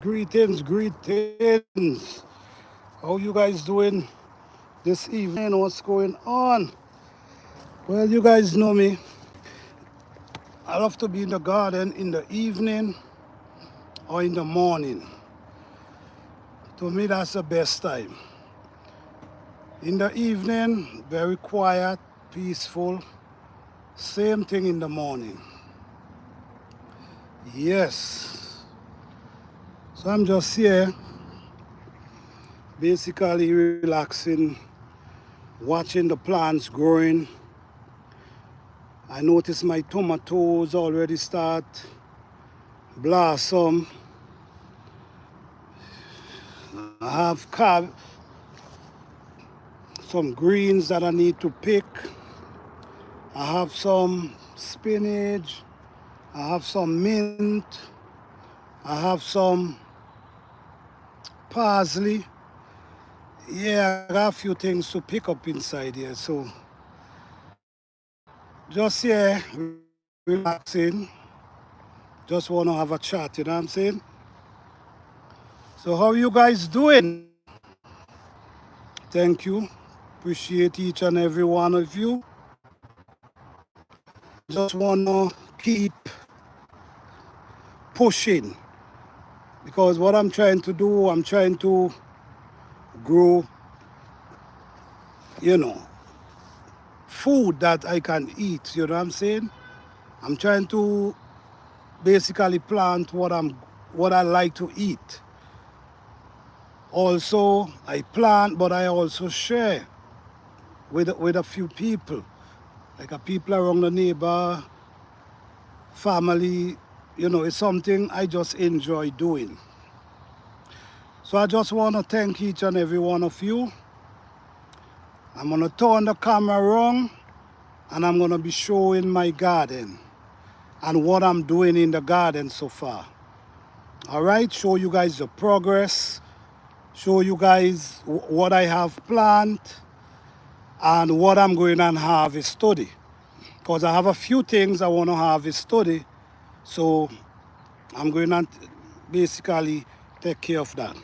Greetings. How you guys doing this evening? What's going on? Well, you guys know me. I love to be in the garden in the evening or in the morning. To me, that's the best time. In the evening, very quiet, peaceful. Same thing in the morning. Yes. So I'm just here, basically relaxing, watching the plants growing. I notice my tomatoes already start blossom. I have some greens that I need to pick. I have some spinach. I have some mint. I have some parsley. Yeah, I got a few things to pick up inside here. So just here, relaxing. Just want to have a chat, you know what I'm saying? So how you guys doing? Thank you. Appreciate each and every one of you. Just want to keep pushing because what I'm trying to do, I'm trying to grow, you know, food that I can eat, you know what I'm saying? I'm trying to basically plant what I like to eat. Also, I plant, but I also share with a few people, like a people around the neighbor, family. You know, it's something I just enjoy doing. So I just want to thank each and every one of you. I'm going to turn the camera around and I'm going to be showing my garden and what I'm doing in the garden so far. All right, show you guys the progress, show you guys what I have planned and what I'm going to harvest study. Because I have a few things I want to harvest study, so I'm going to basically take care of that.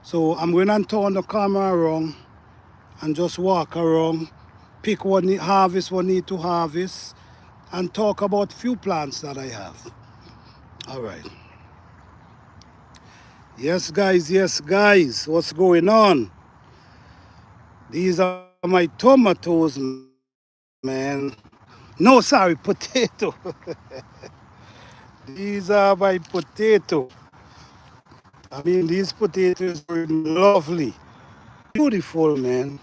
So I'm going to turn the camera around and just walk around, pick harvest what need to harvest, and talk about few plants that I have. All right. Yes, guys, what's going on? These are my tomatoes, man. No, sorry, potato. These are my potato. I mean, these potatoes are lovely. Beautiful, man.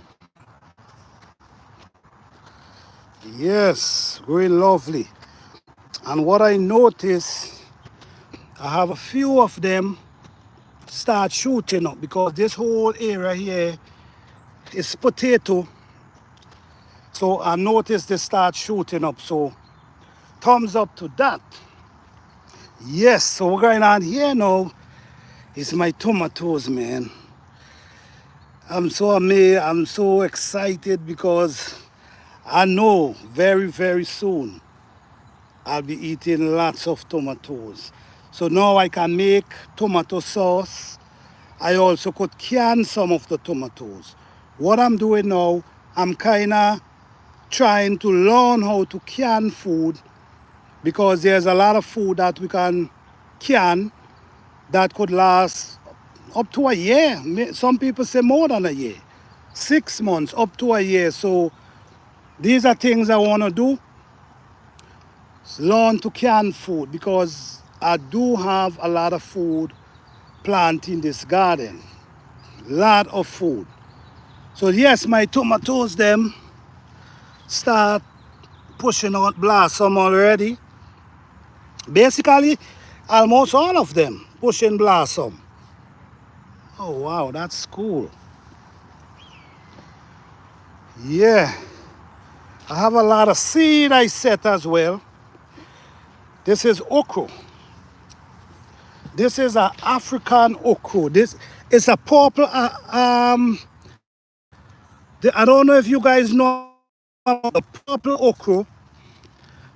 Yes, very lovely. And what I notice, I have a few of them start shooting up because this whole area here is potato. So I noticed they start shooting up. So thumbs up to that. Yes, so what's going on here now is my tomatoes, man. I'm so amazed, I'm so excited because I know very soon I'll be eating lots of tomatoes. So now I can make tomato sauce. I also could can some of the tomatoes. What I'm doing now, I'm kind of trying to learn how to can food because there's a lot of food that we can that could last up to a year. Some people say more than a year. 6 months, up to a year. So these are things I want to do. Learn to can food because I do have a lot of food planted in this garden. Lot of food. So yes, my tomatoes them start pushing out blossom already. Basically, almost all of them pushing blossom. Oh wow, that's cool. Yeah, I have a lot of seed I set as well. This is okra. This is an African okra. This is a purple. I don't know if you guys know about the purple okra,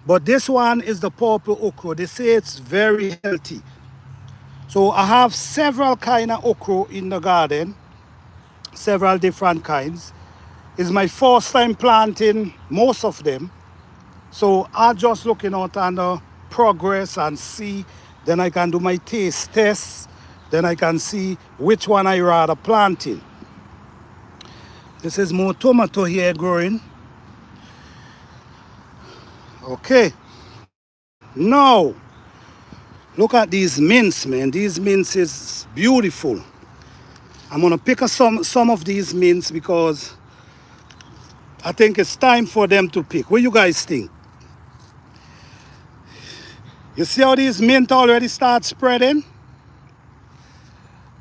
but this one is the purple okra. They say it's very healthy. So I have several kind of okra in the garden, several different kinds. It's my first time planting most of them. So I'm just looking out on the progress and see. Then I can do my taste tests. Then I can see which one I rather planting. This is more tomato here growing. Okay. Now, look at these mints, man. These mints is beautiful. I'm gonna pick some of these mints because I think it's time for them to pick. What you guys think? You see how these mint already start spreading?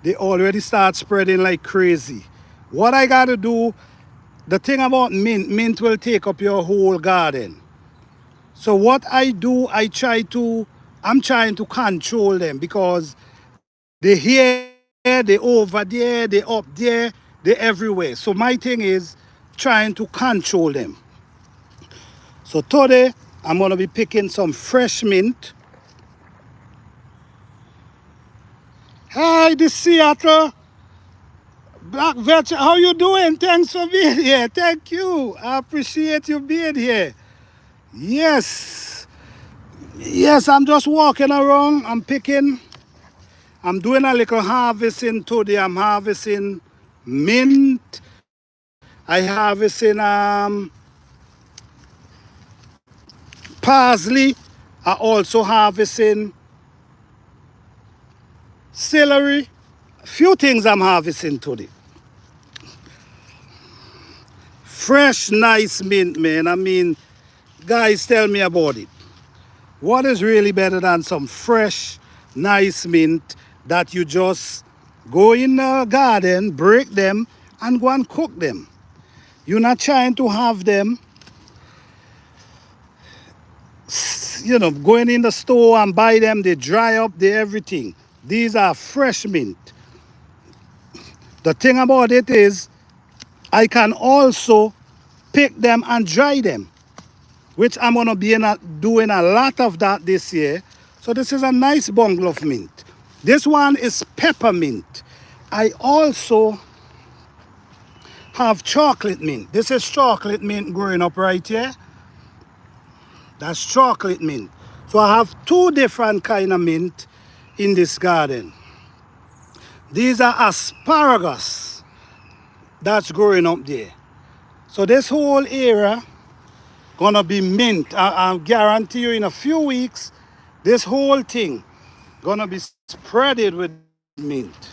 They already start spreading like crazy. What I gotta do, the thing about mint will take up your whole garden. So what I do, I'm trying to control them because they here, they over there, they up there, they everywhere. So my thing is trying to control them. So today, I'm gonna be picking some fresh mint. Hi, this Seattle. Black Vetch, how you doing? Thanks for being here. Thank you. I appreciate you being here. Yes. Yes, I'm just walking around. I'm doing a little harvesting today. I'm harvesting mint. I harvesting parsley. I also harvesting celery. A few things I'm harvesting today. Fresh, nice mint, man. I mean, guys, tell me about it. What is really better than some fresh, nice mint that you just go in the garden, break them, and go and cook them? You're not trying to have them, going in the store and buy them, they dry up, they everything. These are fresh mint. The thing about it is, I can also pick them and dry them, which I'm going to be doing a lot of that this year. So this is a nice bundle of mint. This one is peppermint. I also have chocolate mint. This is chocolate mint growing up right here. That's chocolate mint. So I have two different kind of mint in this garden. These are asparagus that's growing up there. So this whole area gonna be mint. I guarantee you in a few weeks, this whole thing gonna be spreaded with mint.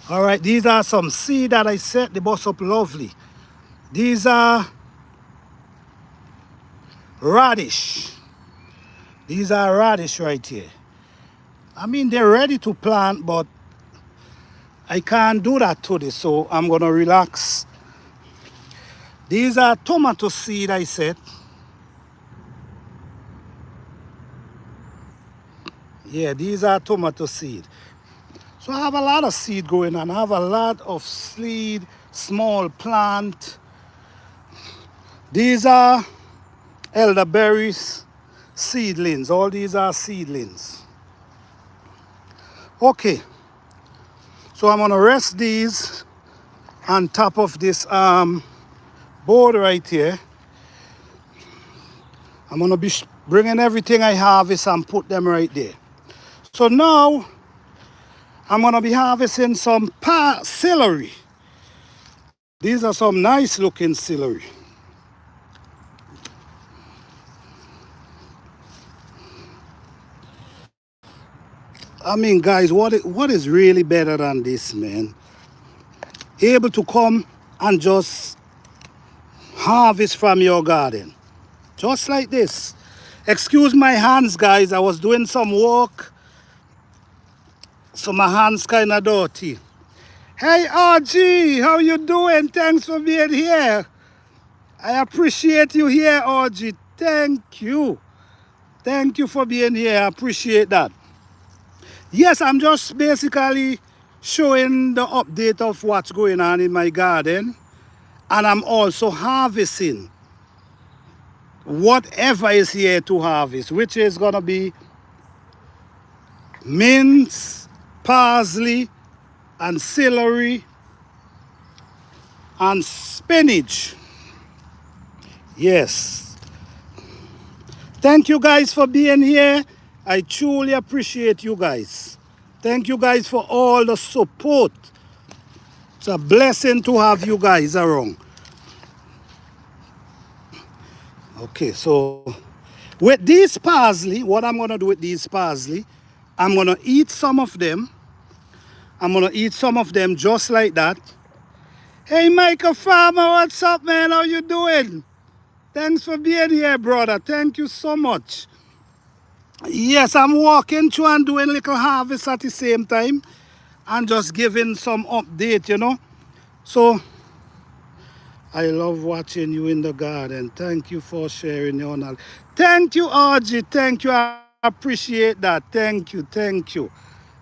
All right, these are some seed that I set. They bust up lovely. These are radish. These are radish right here. I mean, they're ready to plant, but I can't do that today, so I'm gonna relax. These are tomato seed I set. Yeah, these are tomato seed. So I have a lot of seed going on. I have a lot of seed, small plant. These are elderberries, seedlings. All these are seedlings. Okay, so I'm gonna rest these on top of this board right here. I'm gonna be bringing everything I harvest and put them right there. So now I'm gonna be harvesting some celery. These are some nice looking celery. I mean, guys, what is really better than this, man? Able to come and just harvest from your garden. Just like this. Excuse my hands, guys. I was doing some work, so my hands kind of dirty. Hey, RG, how you doing? Thanks for being here. I appreciate you here, RG. Thank you. Thank you for being here. I appreciate that. Yes, I'm just basically showing the update of what's going on in my garden. And I'm also harvesting whatever is here to harvest, which is going to be mince, parsley, and celery, and spinach. Yes. Thank you guys for being here. I truly appreciate you guys. Thank you guys for all the support. It's a blessing to have you guys around. Okay, so with these parsley, what I'm gonna do with these parsley, I'm gonna eat some of them. I'm gonna eat some of them just like that. Hey, Michael Farmer, what's up, man? How you doing? Thanks for being here, brother. Thank you so much. Yes, I'm walking through and doing little harvest at the same time and just giving some update, you know. So, I love watching you in the garden. Thank you for sharing your knowledge. Thank you, Audrey. Thank you. I appreciate that. Thank you. Thank you.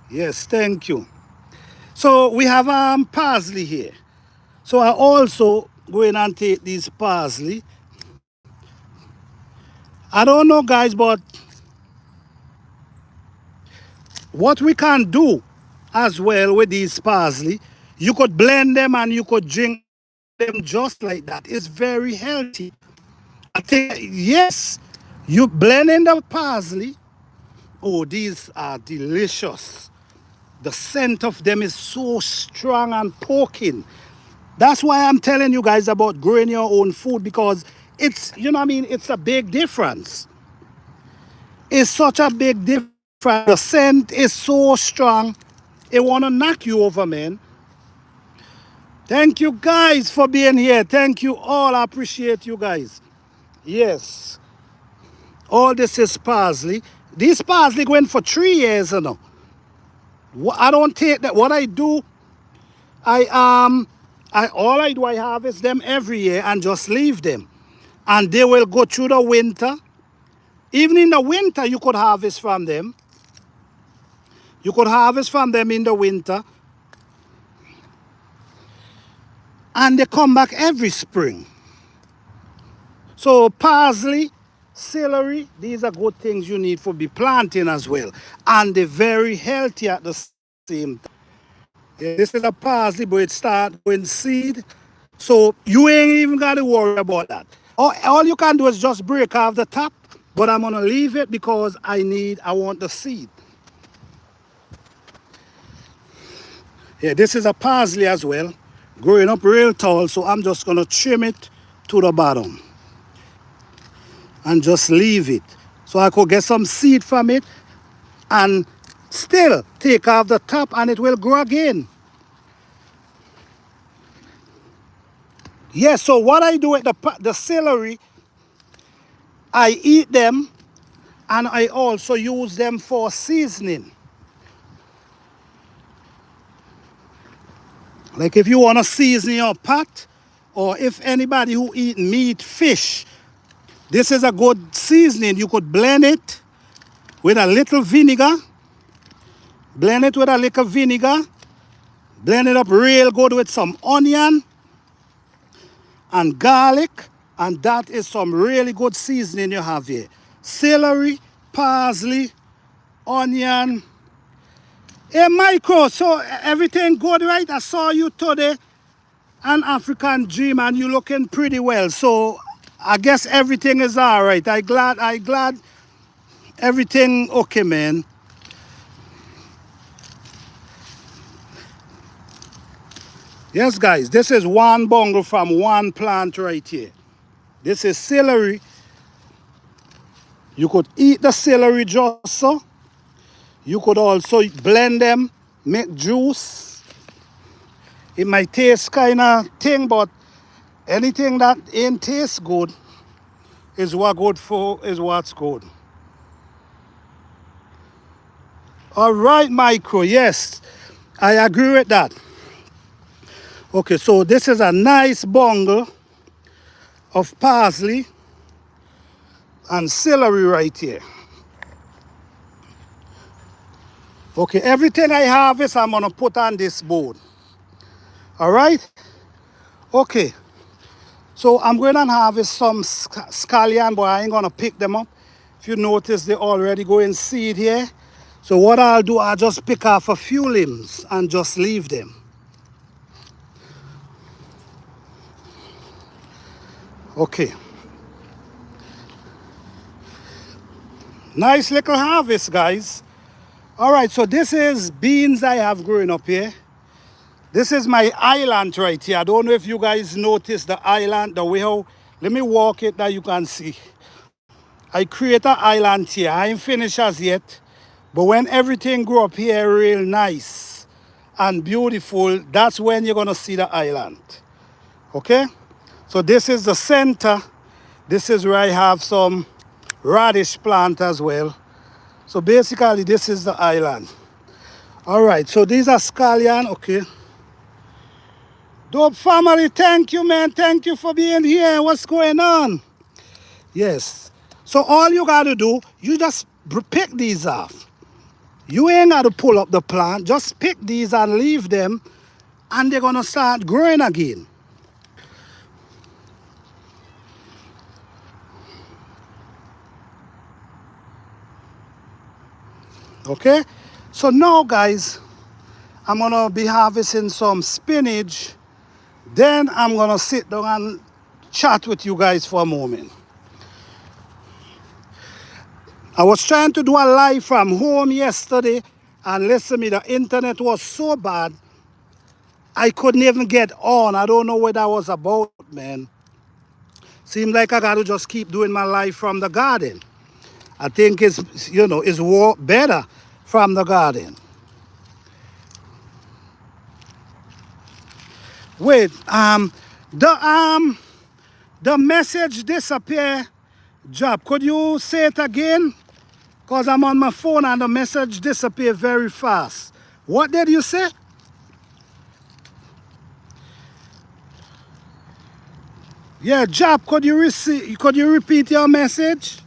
Yes, thank you. So, we have parsley here. So, I also go in and take these parsley. I don't know, guys, but what we can do as well with these parsley, you could blend them and you could drink them just like that. It's very healthy. I think, yes, you blend in the parsley. Oh, these are delicious. The scent of them is so strong and poking. That's why I'm telling you guys about growing your own food, because it's, you know what I mean, it's a big difference. It's such a big difference. The scent is so strong. It want to knock you over, man. Thank you guys for being here. Thank you all. I appreciate you guys. Yes. All this is parsley. This parsley going for 3 years, you know. I don't take that. What I do, I harvest them every year and just leave them. And they will go through the winter. Even in the winter, you could harvest from them. You could harvest from them in the winter. And they come back every spring. So parsley, celery, these are good things you need for be planting as well. And they're very healthy at the same time. Yeah, this is a parsley, but it starts going seed. So you ain't even got to worry about that. All you can do is just break off the top. But I'm going to leave it because I want the seed. Yeah, this is a parsley as well. Growing up real tall, so I'm just going to trim it to the bottom. And just leave it. So I could get some seed from it and still take off the top and it will grow again. Yes, so what I do with the celery, I eat them and I also use them for seasoning. Like if you want to season your pot, or if anybody who eat meat, fish, this is a good seasoning. You could blend it with a little vinegar. Blend it with a little vinegar. Blend it up real good with some onion and garlic. And that is some really good seasoning you have here. Celery, parsley, onion. Hey, Michael, so everything good, right? I saw you today, an African Dream, and you looking pretty well. So I guess everything is all right. I glad everything okay, man. Yes, guys, this is one bungle from one plant right here. This is celery. You could eat the celery just so. You could also blend them, make juice. It might taste kind of thing, but anything that ain't taste good is what's good. All right, Michael, yes, I agree with that. Okay, so this is a nice bungle of parsley and celery right here. Okay, everything I harvest, I'm gonna put on this board. All right? Okay, so I'm going to harvest some scallion, but I ain't gonna pick them up. If you notice, they already go in seed here. So what I'll do, I'll just pick off a few limbs and just leave them. Okay. Nice little harvest, guys. All right, so this is beans I have growing up here. This is my island right here. I don't know if you guys notice the island, the way how, let me walk it that you can see. I create an island here. I ain't finished as yet. But when everything grow up here real nice and beautiful, that's when you're gonna see the island. Okay? So this is the center. This is where I have some radish plant as well. So basically this is the island. All right, so these are scallion, okay. Dope family, thank you, man. Thank you for being here. What's going on? Yes. So all you gotta do, you just pick these off. You ain't gotta pull up the plant. Just pick these and leave them, and they're gonna start growing again. Okay? So now, guys, I'm gonna be harvesting some spinach. Then I'm gonna sit down and chat with you guys for a moment. I was trying to do a live from home yesterday, and listen me, the internet was so bad, I couldn't even get on. I don't know what that was about, man. Seems like I gotta just keep doing my life from the garden. I think it's, you know, it's better from the garden. Wait, the message disappear. Job, could you say it again? Because I'm on my phone and the message disappear very fast. What did you say? Yeah, Job, could you repeat your message?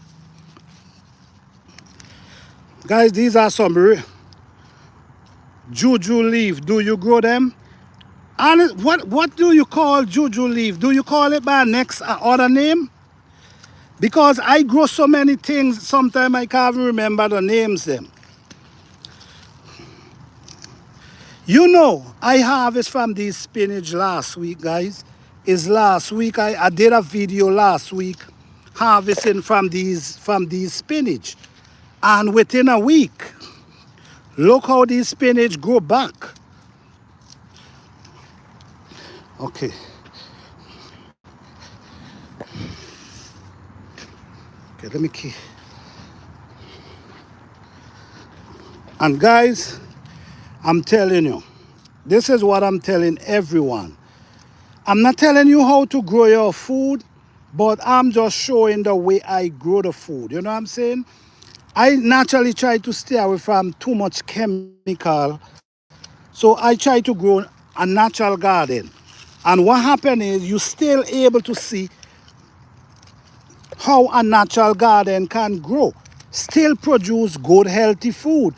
Guys, these are some juju leaf. Do you grow them? And what do you call juju leaf? Do you call it by next other name? Because I grow so many things, sometimes I can't even remember the names them. You know, I harvest from these spinach last week, guys. Is last week I did a video last week harvesting from these spinach. And within a week, look how these spinach grow back. Okay. Okay, let me keep. And guys, I'm telling you, this is what I'm telling everyone. I'm not telling you how to grow your food, but I'm just showing the way I grow the food. You know what I'm saying? I naturally try to stay away from too much chemical. So I try to grow a natural garden. And what happened is you're still able to see how a natural garden can grow, still produce good, healthy food.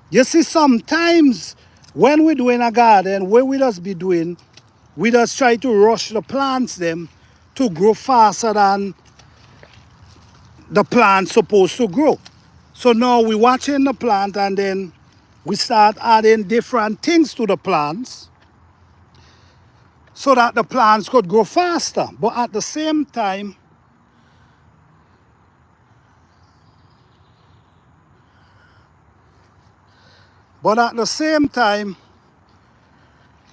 You see, sometimes when we're doing a garden, what we just be doing, we just try to rush the plants them to grow faster than the plant's supposed to grow. So now we're watching the plant and then we start adding different things to the plants so that the plants could grow faster. But at the same time,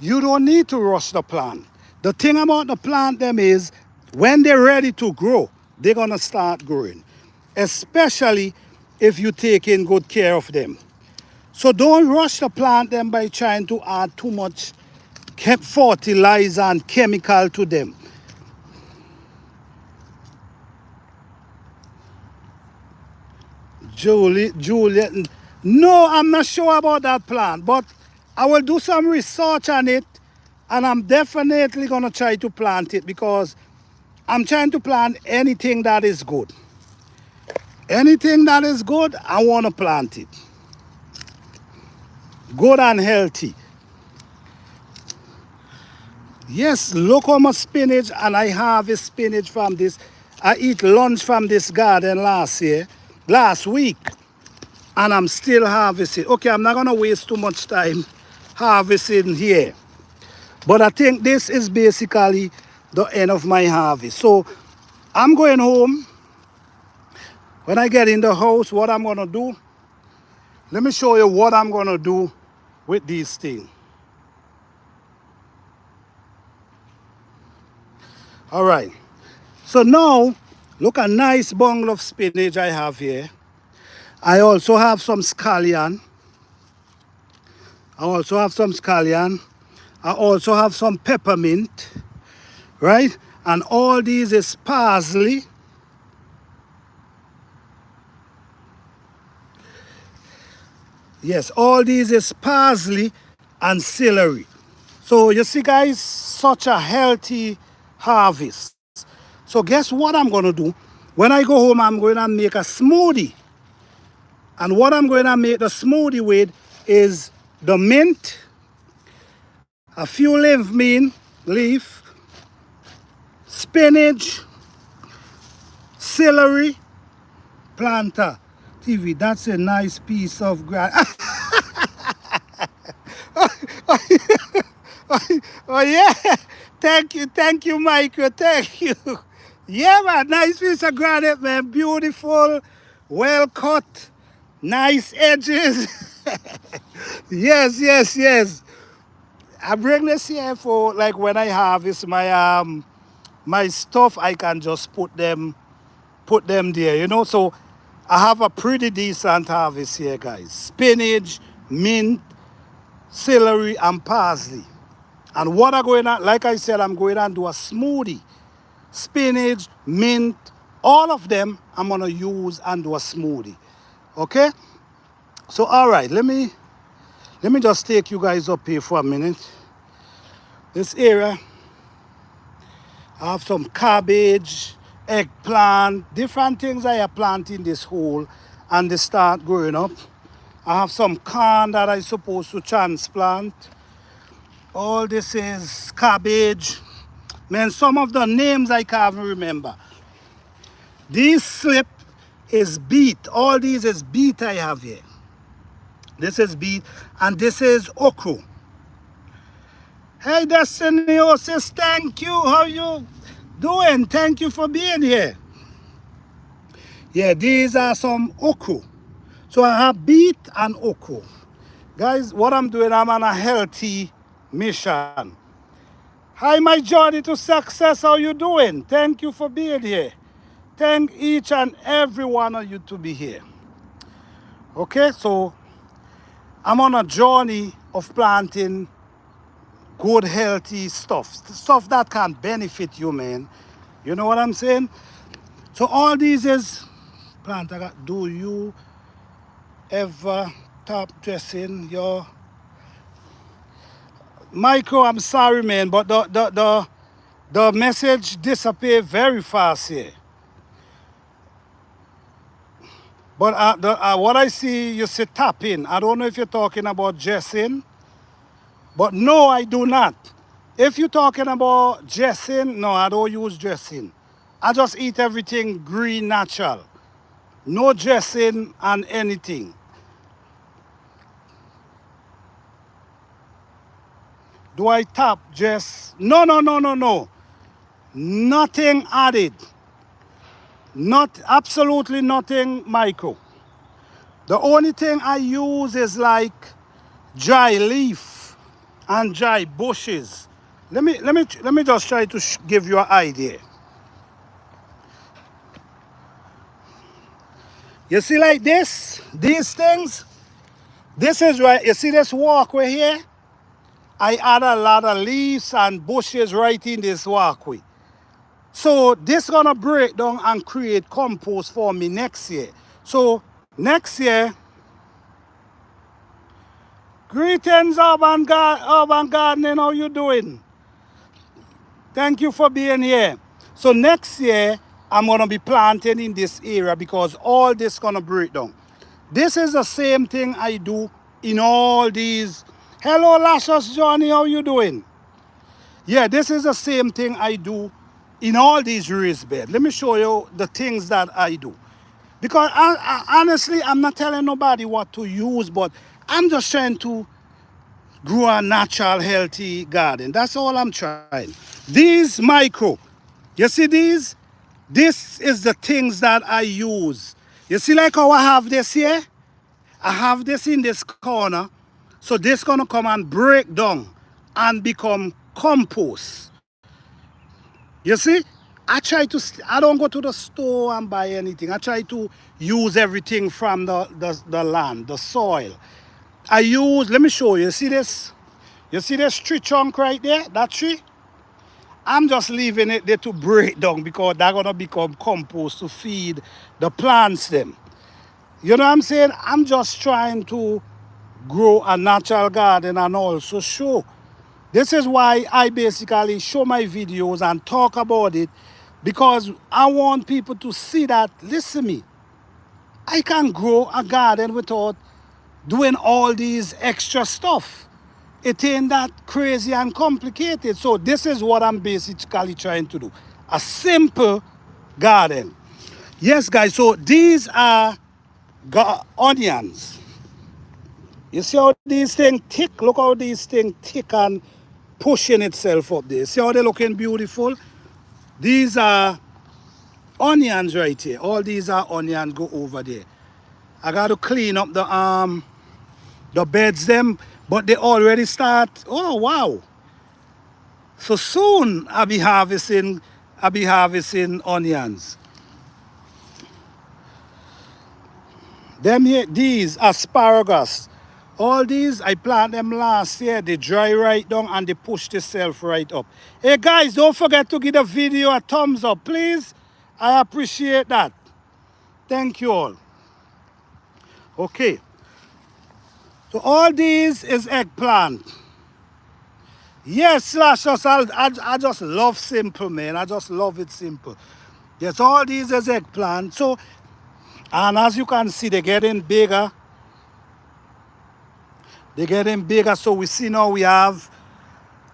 you don't need to rush the plant. The thing about the plant them is when they're ready to grow, they're gonna start growing. Especially if you take in good care of them. So don't rush the plant them by trying to add too much fertilizer and chemical to them. Juliet, no, I'm not sure about that plant, but I will do some research on it and I'm definitely gonna try to plant it because I'm trying to plant anything that is good. Anything that is good, I wanna plant it. Good and healthy. Yes, look how much spinach, and I harvest spinach from this. I eat lunch from this garden last week. and I'm still harvesting. Okay, I'm not gonna waste too much time harvesting here. But I think this is basically the end of my harvest. So I'm going home. When I get in the house, what I'm gonna do, let me show you what I'm gonna do with these things. All right. So now, look, a nice bundle of spinach I have here. I also have some scallion. I also have some peppermint, right? And all these is parsley. Yes, all these is parsley and celery. So you see, guys, such a healthy harvest. So guess what I'm gonna do? When I go home, I'm going to make a smoothie. And what I'm going to make the smoothie with is the mint, a few leaf, spinach, celery, planter. TV, that's a nice piece of grass. Oh yeah, thank you, Michael, thank you. Yeah, man, nice piece of granite, man, beautiful, well cut, nice edges. Yes. I bring this here for like when I harvest my stuff, I can just put them there, you know. So I have a pretty decent harvest here, guys. Spinach, mint, celery, and parsley. And what I'm going to, like I said, I'm going to do a smoothie. Spinach, mint, all of them I'm going to use and do a smoothie. Okay? So, all right, let me just take you guys up here for a minute. This area, I have some cabbage, eggplant, different things I have planted in this hole, and they start growing up. I have some corn that I'm supposed to transplant. All this is cabbage. Man, some of the names I can't even remember. This slip is beet. All these is beet I have here. This is beet, and this is okra. Hey, Destiny says thank you. How you doing? Thank you for being here. Yeah, these are some okra. So I have beet and okra. Guys, what I'm doing, I'm on a healthy mission. Hi, my journey to success. How you doing? Thank you for being here. Thank each and every one of you to be here. Okay, so I'm on a journey of planting good, healthy stuff that can benefit you, man. You know what I'm saying? So all these is plant. Do you ever top dressing your Michael? I'm sorry, man, but the message disappeared very fast here. But what I see, you say tapping. I don't know if you're talking about dressing. But no, I do not. If you're talking about dressing, no, I don't use dressing. I just eat everything green, natural. No dressing and anything. Do I tap dress? No. Nothing added. Absolutely nothing micro. The only thing I use is like dry leaf and dry bushes. Let me just try to give you an idea. You see like this, these things, this is right, you see this walkway here? I add a lot of leaves and bushes right in this walkway. So this gonna break down and create compost for me next year. So next year, greetings urban gardening, how you doing? Thank you for being here. So next year, I'm gonna be planting in this area because all this gonna break down. This is the same thing I do in all these. Hello, Lashes Johnny, how you doing? Yeah, this is the same thing I do in all these raised beds. Let me show you the things that I do. Because honestly, I'm not telling nobody what to use, but I'm just trying to grow a natural, healthy garden. That's all I'm trying. These micro, you see these? This is the things that I use. You see like how I have this here? I have this in this corner. So this gonna come and break down and become compost. You see? I don't go to the store and buy anything. I try to use everything from the land, the soil. Let me show you. You see this? You see this tree trunk right there? That tree? I'm just leaving it there to break down because they're gonna become compost to feed the plants them. You know what I'm saying? I'm just trying to grow a natural garden and also show. This is why I basically show my videos and talk about it because I want people to see that, listen to me, I can grow a garden without doing all these extra stuff. It ain't that crazy and complicated. So this is what I'm basically trying to do. A simple garden. Yes, guys, so these are onions. You see how these things thick? Look how these things thick and pushing itself up there. See how they're looking beautiful? These are onions right here. All these are onions go over there. I got to clean up the beds them, but they already start. Oh wow. So soon I'll be harvesting onions. Them here, these asparagus. All these, I plant them last year. They dry right down and they push themselves right up. Hey guys, don't forget to give the video a thumbs up, please. I appreciate that. Thank you all. Okay. So all these is eggplant. Yes, slash us. I just love simple, man. I just love it simple. Yes, all these is eggplant. So, and as you can see, they're getting bigger. They're getting bigger. So we see now we have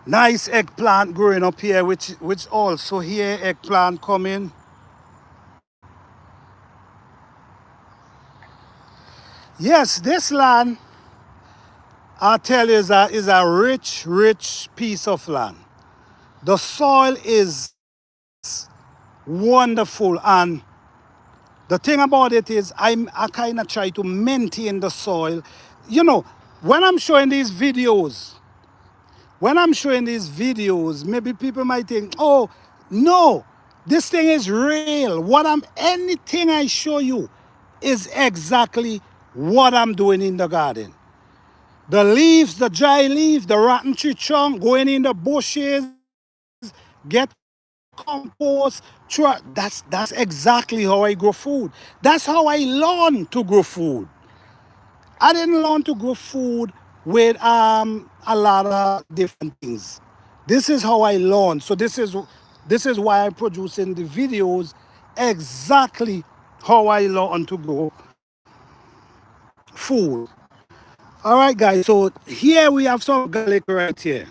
nice eggplant growing up here, which also here eggplant coming. Yes, this land, I tell you, is a rich, rich piece of land. The soil is wonderful, and the thing about it is I kind of try to maintain the soil. You know, when I'm showing these videos, maybe people might think, oh, no, this thing is real. Anything I show you is exactly what I'm doing in the garden. The leaves, the dry leaf, the rotten tree trunk, going in the bushes, get compost. That's exactly how I grow food. That's how I learned to grow food. I didn't learn to grow food with a lot of different things. This is how I learned. So this is why I'm producing the videos exactly how I learned to grow food. All right, guys. So here we have some garlic right here.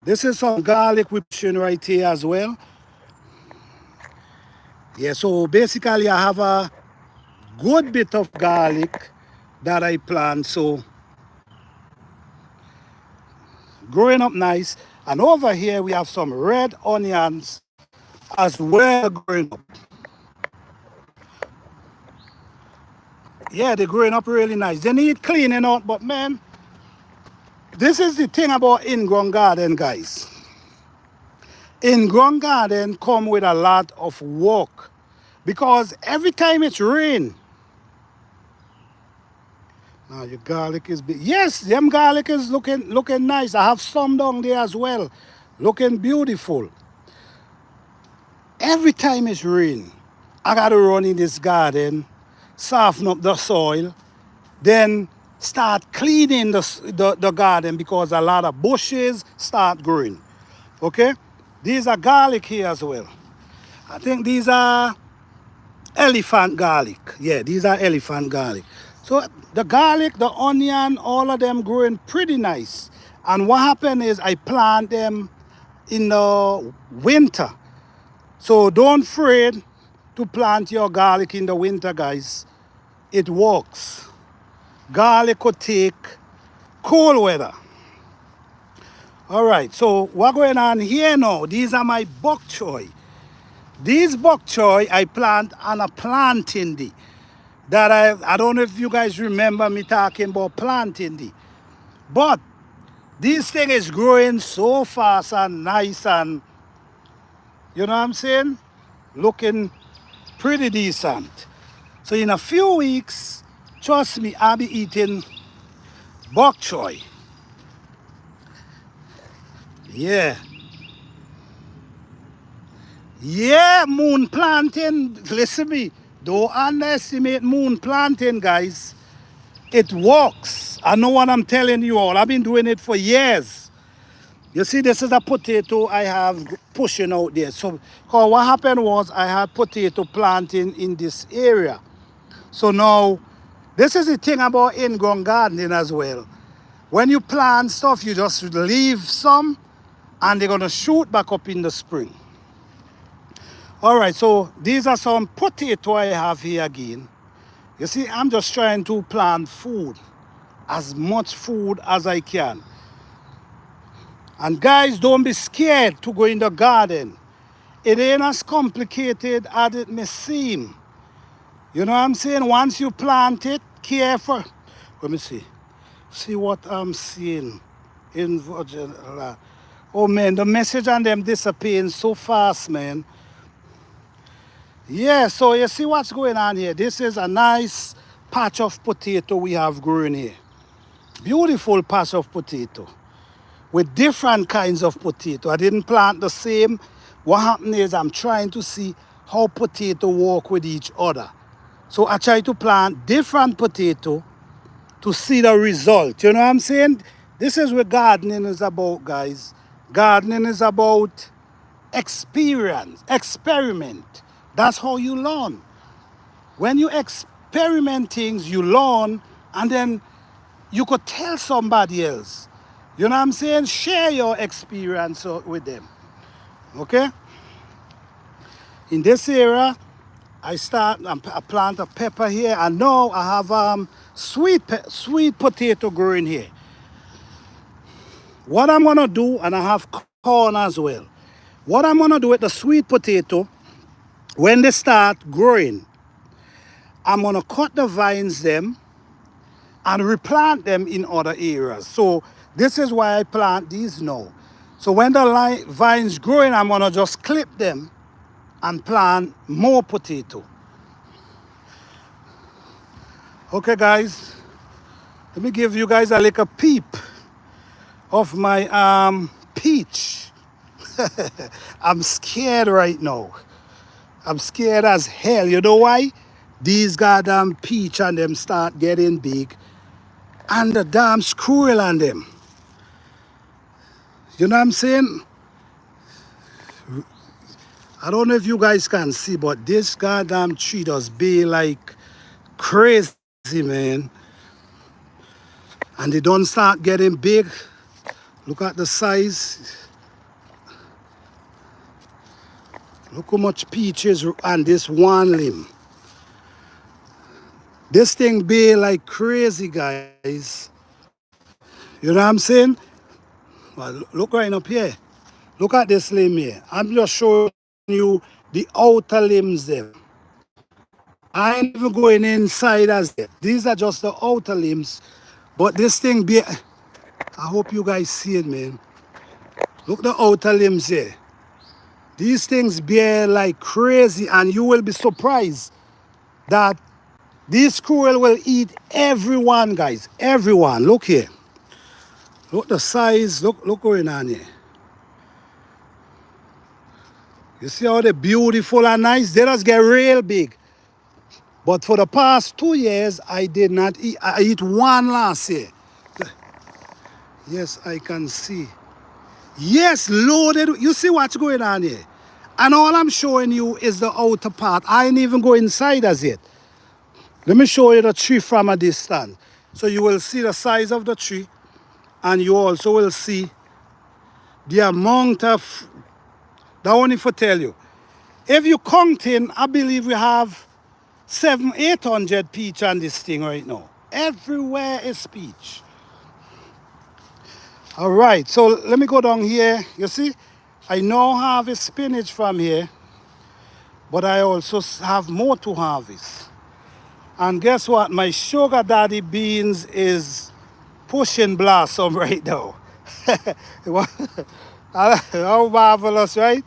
This is some garlic we're pushing right here as well. Yeah. So basically, I have a good bit of garlic that I plant. So growing up nice. And over here we have some red onions as well growing up. Yeah, they're growing up really nice. They need cleaning out, but man, this is the thing about in-ground garden, guys. In-ground garden come with a lot of work because every time it's rain, now your garlic is big. Yes, them garlic is looking nice. I have some down there as well, looking beautiful. Every time it's rain, I gotta run in this garden, soften up the soil, then start cleaning the garden because a lot of bushes start growing. Okay? These are garlic here as well. I think these are elephant garlic. Yeah, these are elephant garlic. So the garlic, the onion, all of them growing pretty nice. And what happened is I plant them in the winter. So don't afraid to plant your garlic in the winter, guys. It works. Garlic could take cold weather. All right, so what's going on here now? These are my bok choy. These bok choy I plant on a planting day. That I don't know if you guys remember me talking about planting day. But this thing is growing so fast and nice and, you know what I'm saying? Looking pretty decent. So in a few weeks, trust me, I'll be eating bok choy. Yeah. Yeah, moon planting. Listen to me. Don't underestimate moon planting, guys. It works. I know what I'm telling you all. I've been doing it for years. You see, this is a potato I have pushing out there. So, cause what happened was I had potato planting in this area. So now, this is the thing about in-ground gardening as well. When you plant stuff, you just leave some and they're gonna shoot back up in the spring. All right, so these are some potato I have here again. You see, I'm just trying to plant food, as much food as I can. And guys, don't be scared to go in the garden. It ain't as complicated as it may seem. You know what I'm saying? Once you plant it, care for. Let me see. See what I'm seeing in Virginia. Oh man, the message on them disappearing so fast, man. Yeah, so you see what's going on here. This is a nice patch of potato we have growing here. Beautiful patch of potato with different kinds of potato. I didn't plant the same. What happened is I'm trying to see how potato work with each other. So I try to plant different potato to see the result. You know what I'm saying? This is what gardening is about, guys. Gardening is about experience, experiment. That's how you learn. When you experiment things, you learn, and then you could tell somebody else. You know what I'm saying? Share your experience with them. Okay? In this area, I plant a pepper here, and now I have sweet potato growing here. What I'm gonna do, and I have corn as well. What I'm gonna do with the sweet potato, when they start growing, I'm gonna cut the vines them and replant them in other areas. So this is why I plant these now. So when the vines growing, I'm gonna just clip them and plant more potato. Okay guys, let me give you guys a little peep of my peach. I'm scared right now. I'm scared as hell. You know why? These goddamn peach and them start getting big and the damn squirrel on them. You know what I'm saying? I don't know if you guys can see, but this goddamn tree does be like crazy, man. And they don't start getting big. Look at the size. Look how much peaches on this one limb. This thing be like crazy, guys. You know what I'm saying? Well, look right up here. Look at this limb here. I'm just showing you the outer limbs there. I ain't even going inside as yet. These are just the outer limbs. But this thing be... I hope you guys see it, man. Look the outer limbs here. These things bear like crazy, and you will be surprised that this squirrel will eat everyone, guys. Everyone. Look here. Look the size. Look going on here. You see how they're beautiful and nice? They just get real big. But for the past 2 years, I did not eat. I eat one last year. Yes, I can see. Yes, loaded. You see what's going on here? And all I'm showing you is the outer part. I ain't even go inside as yet. Let me show you the tree from a distance. So you will see the size of the tree. And you also will see the amount of... That only for tell you. If you counting, I believe we have 700-800 peach on this thing right now. Everywhere is peach. All right, so let me go down here. You see, I now harvest spinach from here, but I also have more to harvest. And guess what? My sugar daddy beans is pushing blossom right now. How marvelous, right?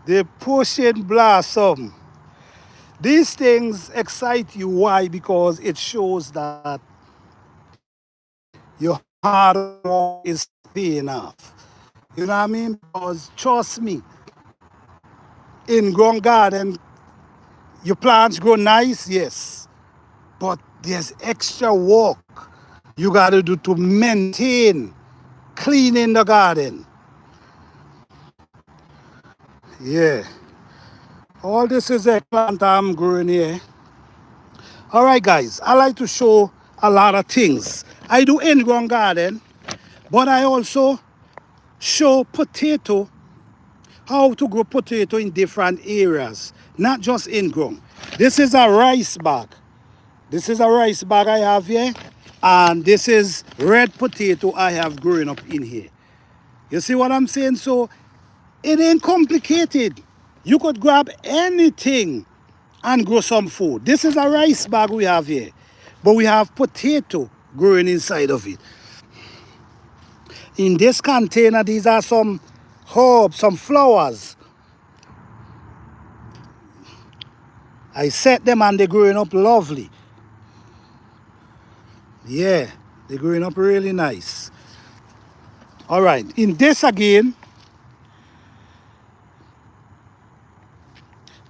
They're pushing blossom. These things excite you. Why? Because it shows that your hard work is paying off. You know what I mean? Because trust me, in grown garden, your plants grow nice, yes. But there's extra work you gotta do to maintain cleaning the garden. Yeah. All this is eggplant I'm growing here. All right, guys, I like to show a lot of things. I do in-ground garden, but I also show potato, how to grow potato in different areas, not just in-ground. This is a rice bag. This is a rice bag I have here, and this is red potato I have growing up in here. You see what I'm saying? So it ain't complicated. You could grab anything and grow some food. This is a rice bag we have here, but we have potato growing inside of it. In this container, these are some herbs, some flowers. I set them and they're growing up lovely. Yeah, they're growing up really nice. All right, in this again,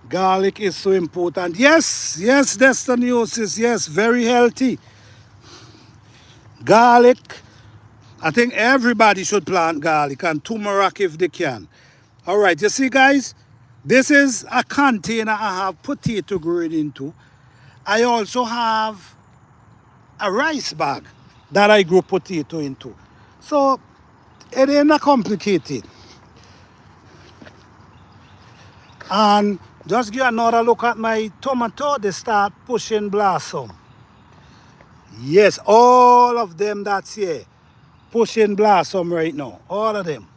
garlic is so important. Yes, yes, Destiniosis, yes, very healthy. Garlic, I think everybody should plant garlic and turmeric if they can. All right, you see, guys, this is a container I have potato growing into. I also have a rice bag that I grow potato into. So it ain't that complicated. And just give another look at my tomato. They start pushing blossom. Yes, all of them that's here pushing blossom right now. All of them.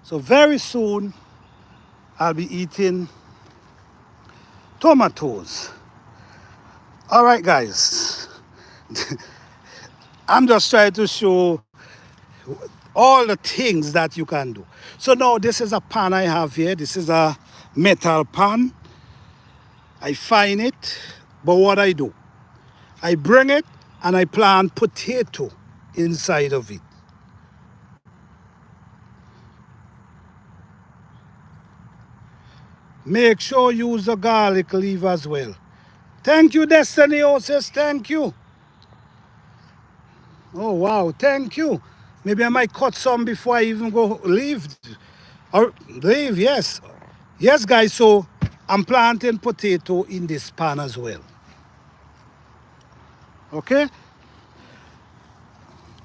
So very soon I'll be eating tomatoes. All right, guys. I'm just trying to show all the things that you can do. So now this is a pan I have here. This is a metal pan. I find it, but what I do, I bring it and I plant potato inside of it. Make sure you use the garlic leaf as well. Thank you, Destiniosis. Thank you. Oh, wow. Thank you. Maybe I might cut some before I even go leave. Or leave, yes. Yes, guys. So I'm planting potato in this pan as well. Okay?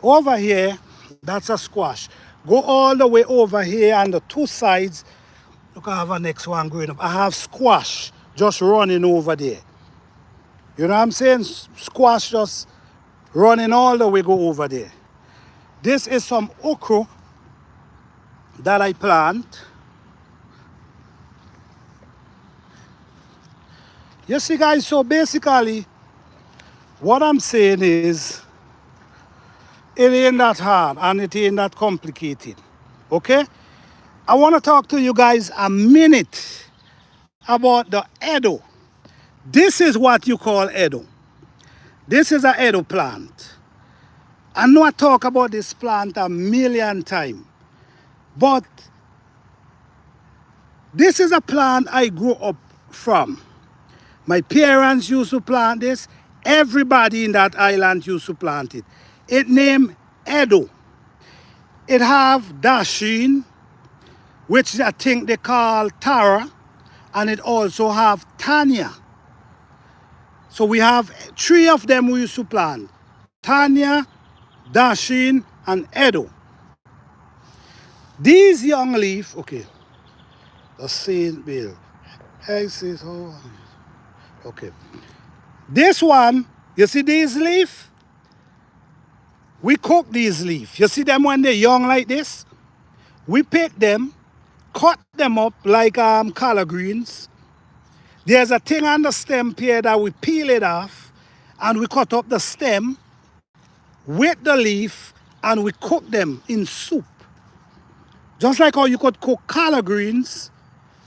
Over here, that's a squash. Go all the way over here on the two sides. Look, I have a next one growing up. I have squash just running over there. You know what I'm saying? Squash just running all the way go over there. This is some okra that I plant. You see, guys, so basically what I'm saying is it ain't that hard and it ain't that complicated. Okay? I want to talk to you guys a minute about the Edo. This is what you call Edo. This is an Edo plant. I know I talk about this plant a million times, but this is a plant I grew up from. My parents used to plant this. Everybody in that island used to plant it. It named Edo. It have dasheen, which I think they call Tara, and it also have Tanya. So we have three of them we used to plant. Tanya, Dasheen, and Edo. These young leaf, okay, the Saint Bill. Hey, sis, oh, okay. This one, you see these leaf? We cook these leaf. You see them when they're young like this? We pick them, cut them up like collard greens. There's a thing on the stem here that we peel it off and we cut up the stem with the leaf and we cook them in soup. Just like how you could cook collard greens,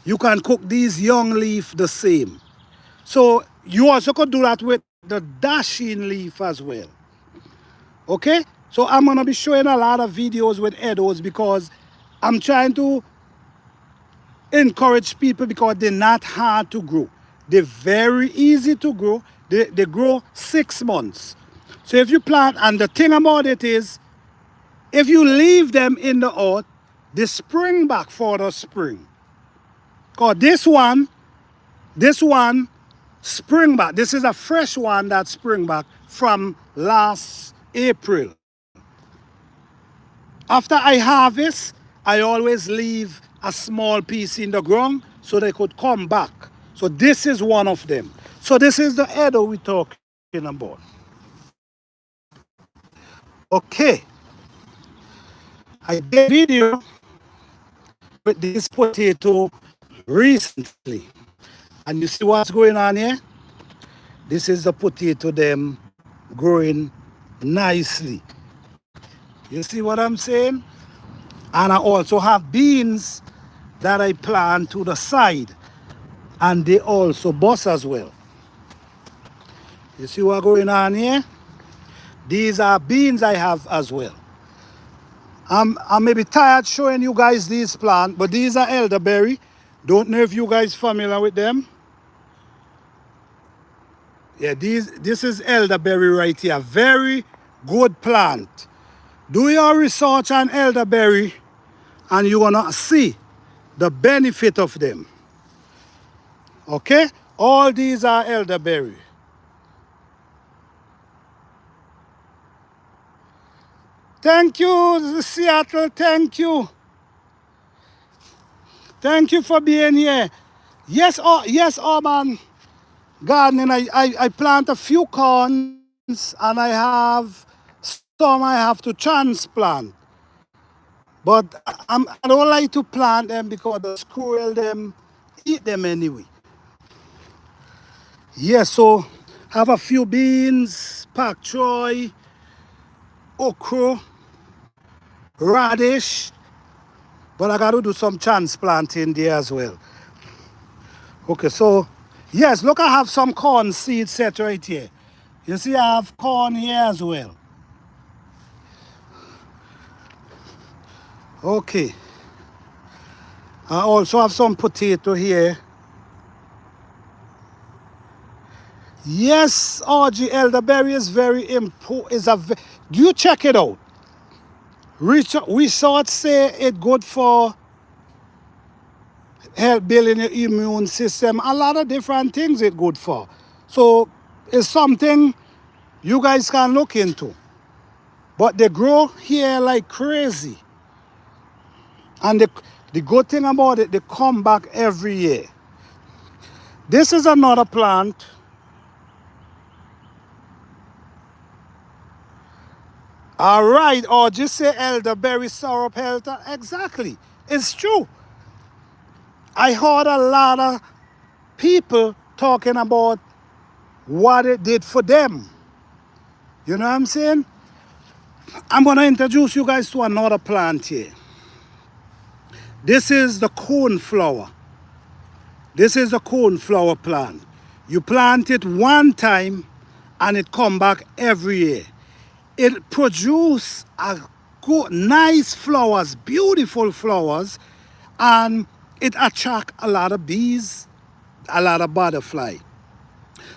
you can cook these young leaf the same. So you also could do that with the dasheen leaf as well. Okay? So I'm gonna be showing a lot of videos with edibles because I'm trying to encourage people because they're not hard to grow. They're very easy to grow. They grow 6 months. So if you plant, and the thing about it is, if you leave them in the earth, they spring back for the spring. Because this one spring back. This is a fresh one that spring back from last April. After I harvest, I always leave a small piece in the ground so they could come back. So this is one of them. So this is the edible we're talking about. Okay. I did a video with this potato recently. And you see what's going on here? This is the potato them growing nicely. You see what I'm saying? And I also have beans that I plant to the side. And they also bust as well. You see what's going on here? These are beans I have as well. I may be tired showing you guys these plants, but these are elderberry. Don't know if you guys familiar with them. Yeah, this is elderberry right here. Very good plant. Do your research on elderberry and you're gonna see the benefit of them. Okay? All these are elderberry. Thank you, Seattle. Thank you. Thank you for being here. Yes, man. Gardening, I plant a few corns and I have some I have to transplant. But I don't like to plant them because the squirrel them eat them anyway. Yes, so have a few beans, Bok Choy, Okra, radish, but I got to do some transplanting there as well. Okay, so yes, look, I have some corn seeds set right here. You see, I have corn here as well. Okay. I also have some potato here. Yes, RG elderberry is very important. Do you check it out? Research say it good for help building your immune system. A lot of different things it good for. So it's something you guys can look into. But they grow here like crazy. And the good thing about it, they come back every year. This is another plant. All right, or just say elderberry syrup health. Exactly. It's true. I heard a lot of people talking about what it did for them. You know what I'm saying? I'm going to introduce you guys to another plant here. This is the cornflower. This is a cornflower plant. You plant it one time and it come back every year. It produces a good, nice flowers, beautiful flowers, and it attracts a lot of bees, a lot of butterfly.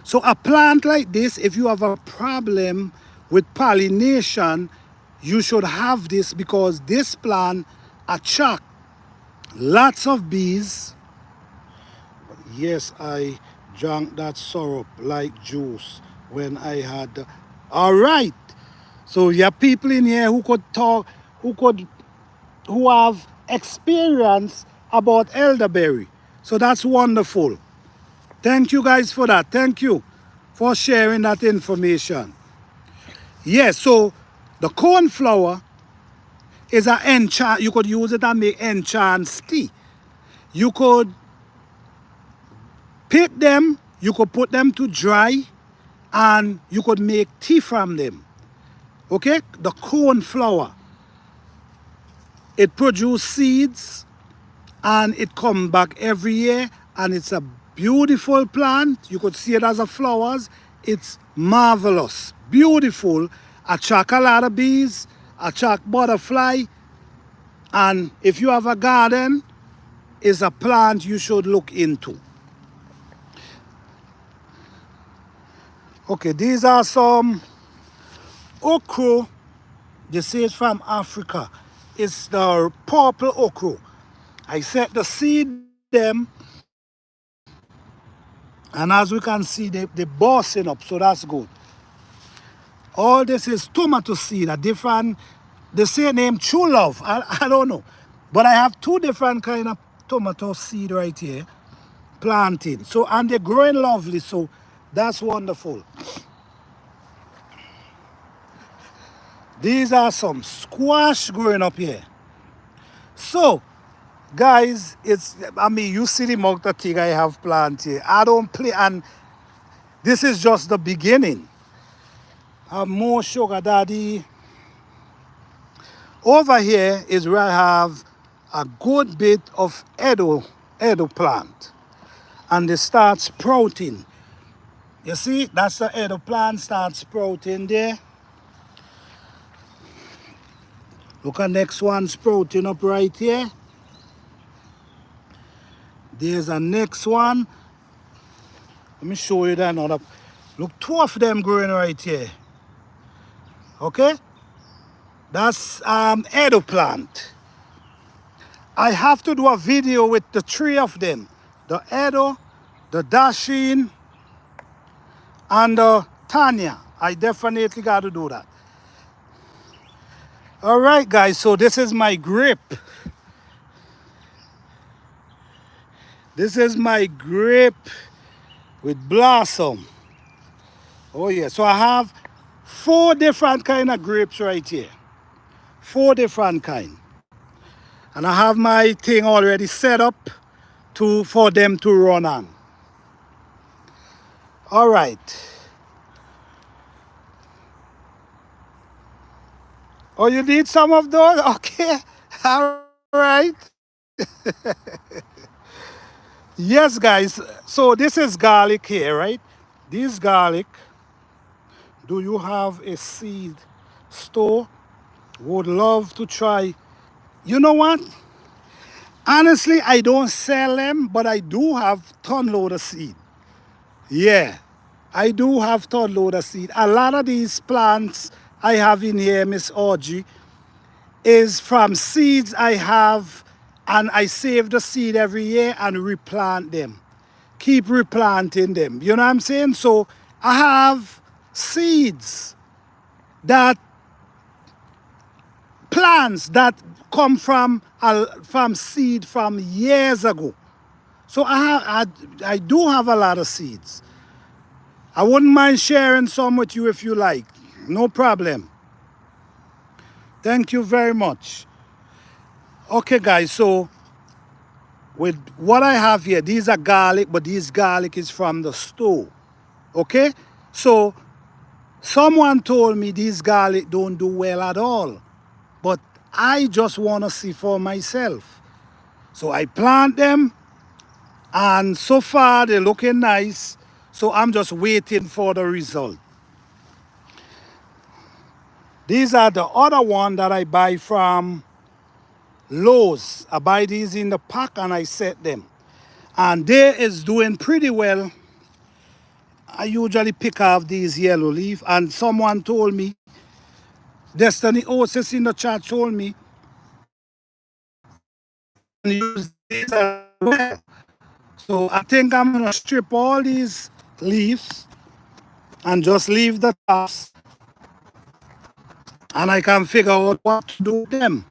So a plant like this, if you have a problem with pollination, you should have this because this plant attracts lots of bees. Yes, I drank that syrup like juice when I had. All right. So you have people in here who could talk, who have experience about elderberry. So that's wonderful. Thank you guys for that. Thank you for sharing that information. Yes, so the corn flour is an enchant. You could use it and make enchant tea. You could pick them, you could put them to dry, and you could make tea from them. Okay? The corn flour. It produces seeds and it comes back every year, and it's a beautiful plant. You could see it as a flowers. It's marvelous, beautiful, attract a lot of bees, attract butterfly, and if you have a garden, it's a plant you should look into. Okay, these are some okra. They say it's from Africa. It's the purple okra. I set the seed them, and as we can see, they're bossing up, so that's good. All this is tomato seed, a different, they say name True Love. I don't know. But I have two different kind of tomato seed right here, planting. So, and they're growing lovely, so that's wonderful. These are some squash growing up here. So, guys, I mean, you see the amount of thing I have planted here. I don't play, and this is just the beginning. I have more sugar daddy. Over here is where I have a good bit of eggplant, and they start sprouting. You see, that's the eggplant starts sprouting there. Look at next one sprouting up right here. There's a next one. Let me show you that another. Look, two of them growing right here. Okay? That's eggplant. I have to do a video with the three of them. The Edo, the Dashin, and the Tanya. I definitely got to do that. All right, guys, so this is my grape. This is my grape with blossom. Oh, yeah. So I have 4 different kind of grapes right here. 4 different kind. And I have my thing already set up for them to run on. All right. Oh, you need some of those? Okay. All right. Yes, guys. So this is garlic here, right? This garlic. Do you have a seed store? Would love to try. You know what? Honestly, I don't sell them, but I do have ton load of seed. Yeah, I do have ton load of seed. A lot of these plants I have in here, Miss Audrey, is from seeds I have, and I save the seed every year and replant them. Keep replanting them. You know what I'm saying? So I have seeds that plants that come from seed from years ago. So I do have a lot of seeds. I wouldn't mind sharing some with you if you like. No problem. Thank you very much. Okay, guys, so with what I have here, these are garlic, but this garlic is from the store. Okay? So someone told me these garlic don't do well at all. But I just want to see for myself. So I plant them, and so far they're looking nice. So I'm just waiting for the result. These are the other one that I buy from Lowe's. I buy these in the pack and I set them. And they is doing pretty well. I usually pick off these yellow leaf, and someone told me, Destiny Oasis in the chat told me, and use these as well. So I think I'm gonna strip all these leaves and just leave the tops, and I can figure out what to do with them.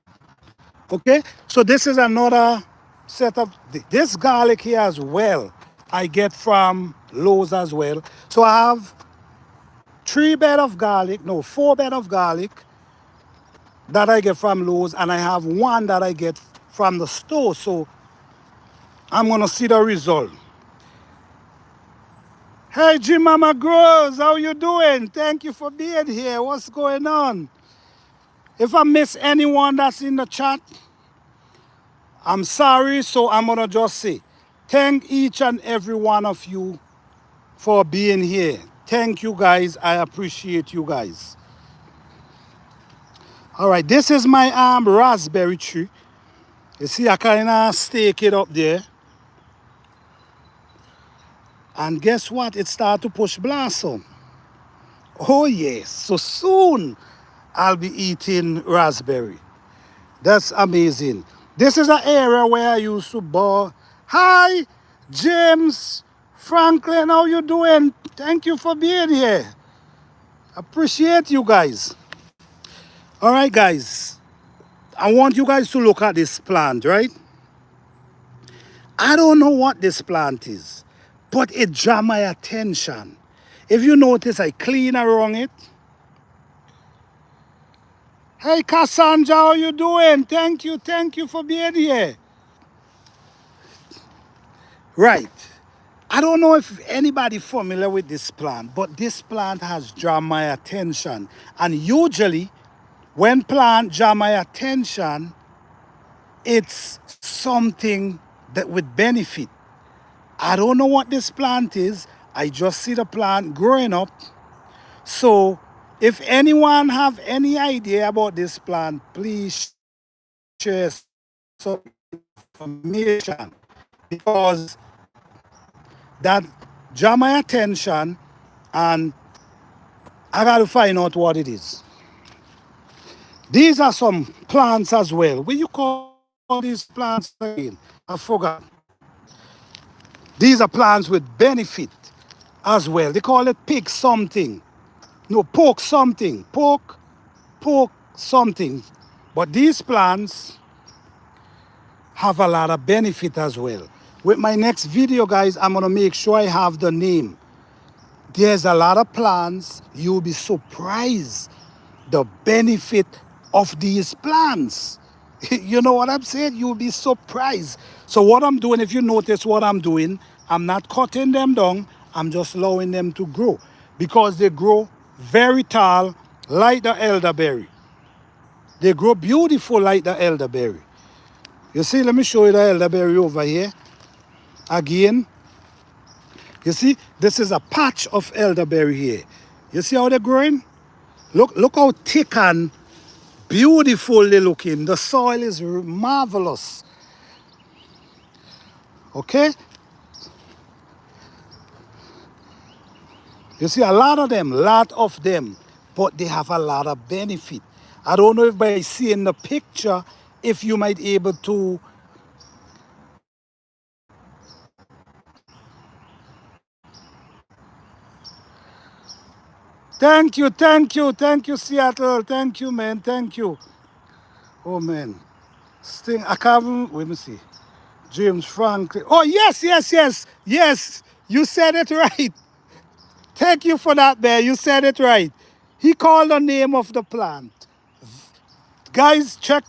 Okay, so this is another set of this garlic here as well. I get from Lowe's as well. So I have 4 bed of garlic that I get from Lowe's, and I have 1 that I get from the store. So I'm gonna see the result. Hey, Jim Mama Grows, how you doing? Thank you for being here. What's going on? If I miss anyone that's in the chat, I'm sorry. So I'm gonna just say, thank each and every one of you for being here. Thank you guys. I appreciate you guys. All right, this is my raspberry tree. You see, I kind of stake it up there. And guess what? It started to push blossom. Oh yes, so soon I'll be eating raspberry. That's amazing. This is an area where I used to bow. Hi, James, Franklin, how you doing? Thank you for being here. Appreciate you guys. All right, guys. I want you guys to look at this plant, right? I don't know what this plant is, but it drew my attention. If you notice, I clean around it. Hey, Cassandra, how you doing? Thank you for being here. Right. I don't know if anybody familiar with this plant, but this plant has drawn my attention. And usually, when plant draw my attention, it's something that would benefit. I don't know what this plant is. I just see the plant growing up. So if anyone have any idea about this plant, please share some information, because that drew my attention and I got to find out what it is. These are some plants as well. What you call these plants again? I forgot. These are plants with benefit as well. They call it pig something. No, pork something. Pork something. But these plants have a lot of benefit as well. With my next video, guys, I'm going to make sure I have the name. There's a lot of plants. You'll be surprised the benefit of these plants. You know what I'm saying? You'll be surprised. So what I'm doing, if you notice what I'm doing, I'm not cutting them down. I'm just allowing them to grow, because they grow very tall like the elderberry. They grow beautiful like the elderberry. You see, let me show you the elderberry over here. Again, you see, this is a patch of elderberry here. You see how they're growing? Look how thick and beautiful they're looking. The soil is marvelous. Okay? You see, a lot of them, but they have a lot of benefit. I don't know if by seeing the picture, if you might be able to Thank you, Seattle. Thank you, man. Thank you. Oh, man. I can't, let me see. James Franklin. Oh, yes. You said it right. Thank you for that, man. You said it right. He called the name of the plant. Guys, check.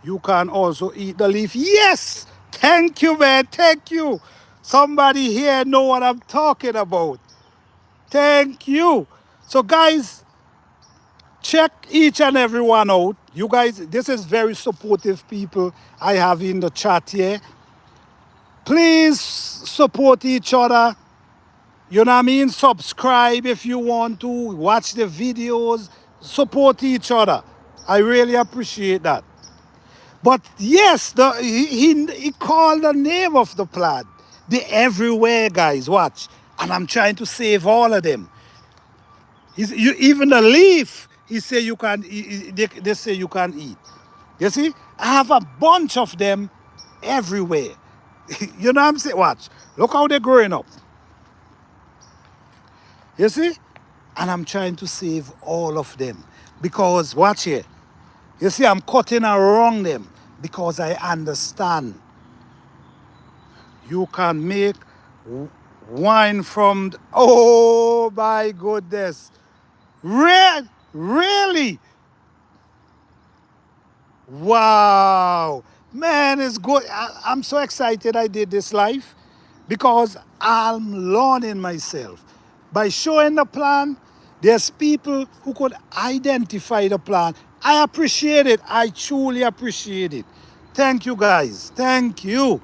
You can also eat the leaf. Yes. Thank you, man. Thank you. Somebody here know what I'm talking about. Thank you. So, guys, check each and every one out. You guys, this is very supportive people I have in the chat here. Please support each other. You know what I mean? Subscribe if you want to. Watch the videos. Support each other. I really appreciate that. But yes, he called the name of the plant. They're everywhere, guys. Watch. And I'm trying to save all of them. Even the leaf, he say you can. They say you can eat. You see, I have a bunch of them everywhere. You know what I'm saying? Watch. Look how they're growing up. You see? And I'm trying to save all of them. Because, watch here. You see, I'm cutting around them. Because I understand. You can make Wine from, oh my goodness. Really? Wow. Man, it's good. I'm so excited I did this live because I'm learning myself. By showing the plan, there's people who could identify the plan. I appreciate it. I truly appreciate it. Thank you guys. Thank you.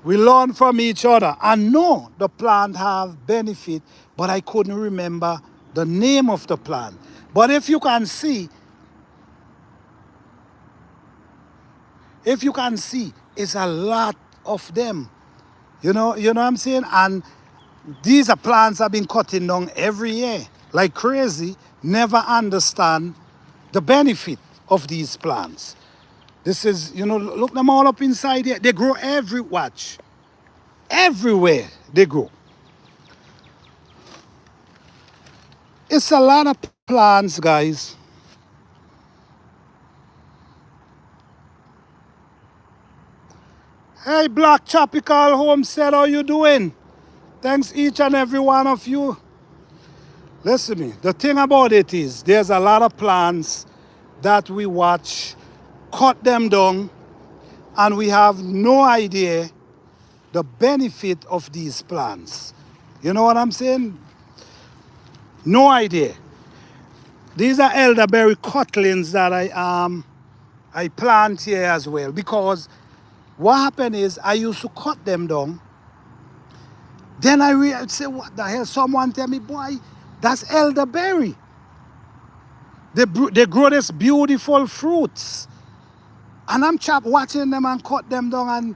We learn from each other. I know the plant have benefit, but I couldn't remember the name of the plant. But if you can see, it's a lot of them. You know what I'm saying? And these are plants I've been cutting down every year like crazy, never understand the benefit of these plants. This is, look them all up inside here. They grow everywhere they grow. It's a lot of plants, guys. Hey, Black Tropical Homestead, how you doing? Thanks each and every one of you. Listen to me. The thing about it is, there's a lot of plants that we watch, cut them down, and we have no idea the benefit of these plants. You know what I'm saying? No idea. These are elderberry cutlings that I plant here as well, because what happened is I used to cut them down. Then I say, what the hell? Someone tell me, boy, that's elderberry. They grow this beautiful fruits. And I'm watching them and cut them down and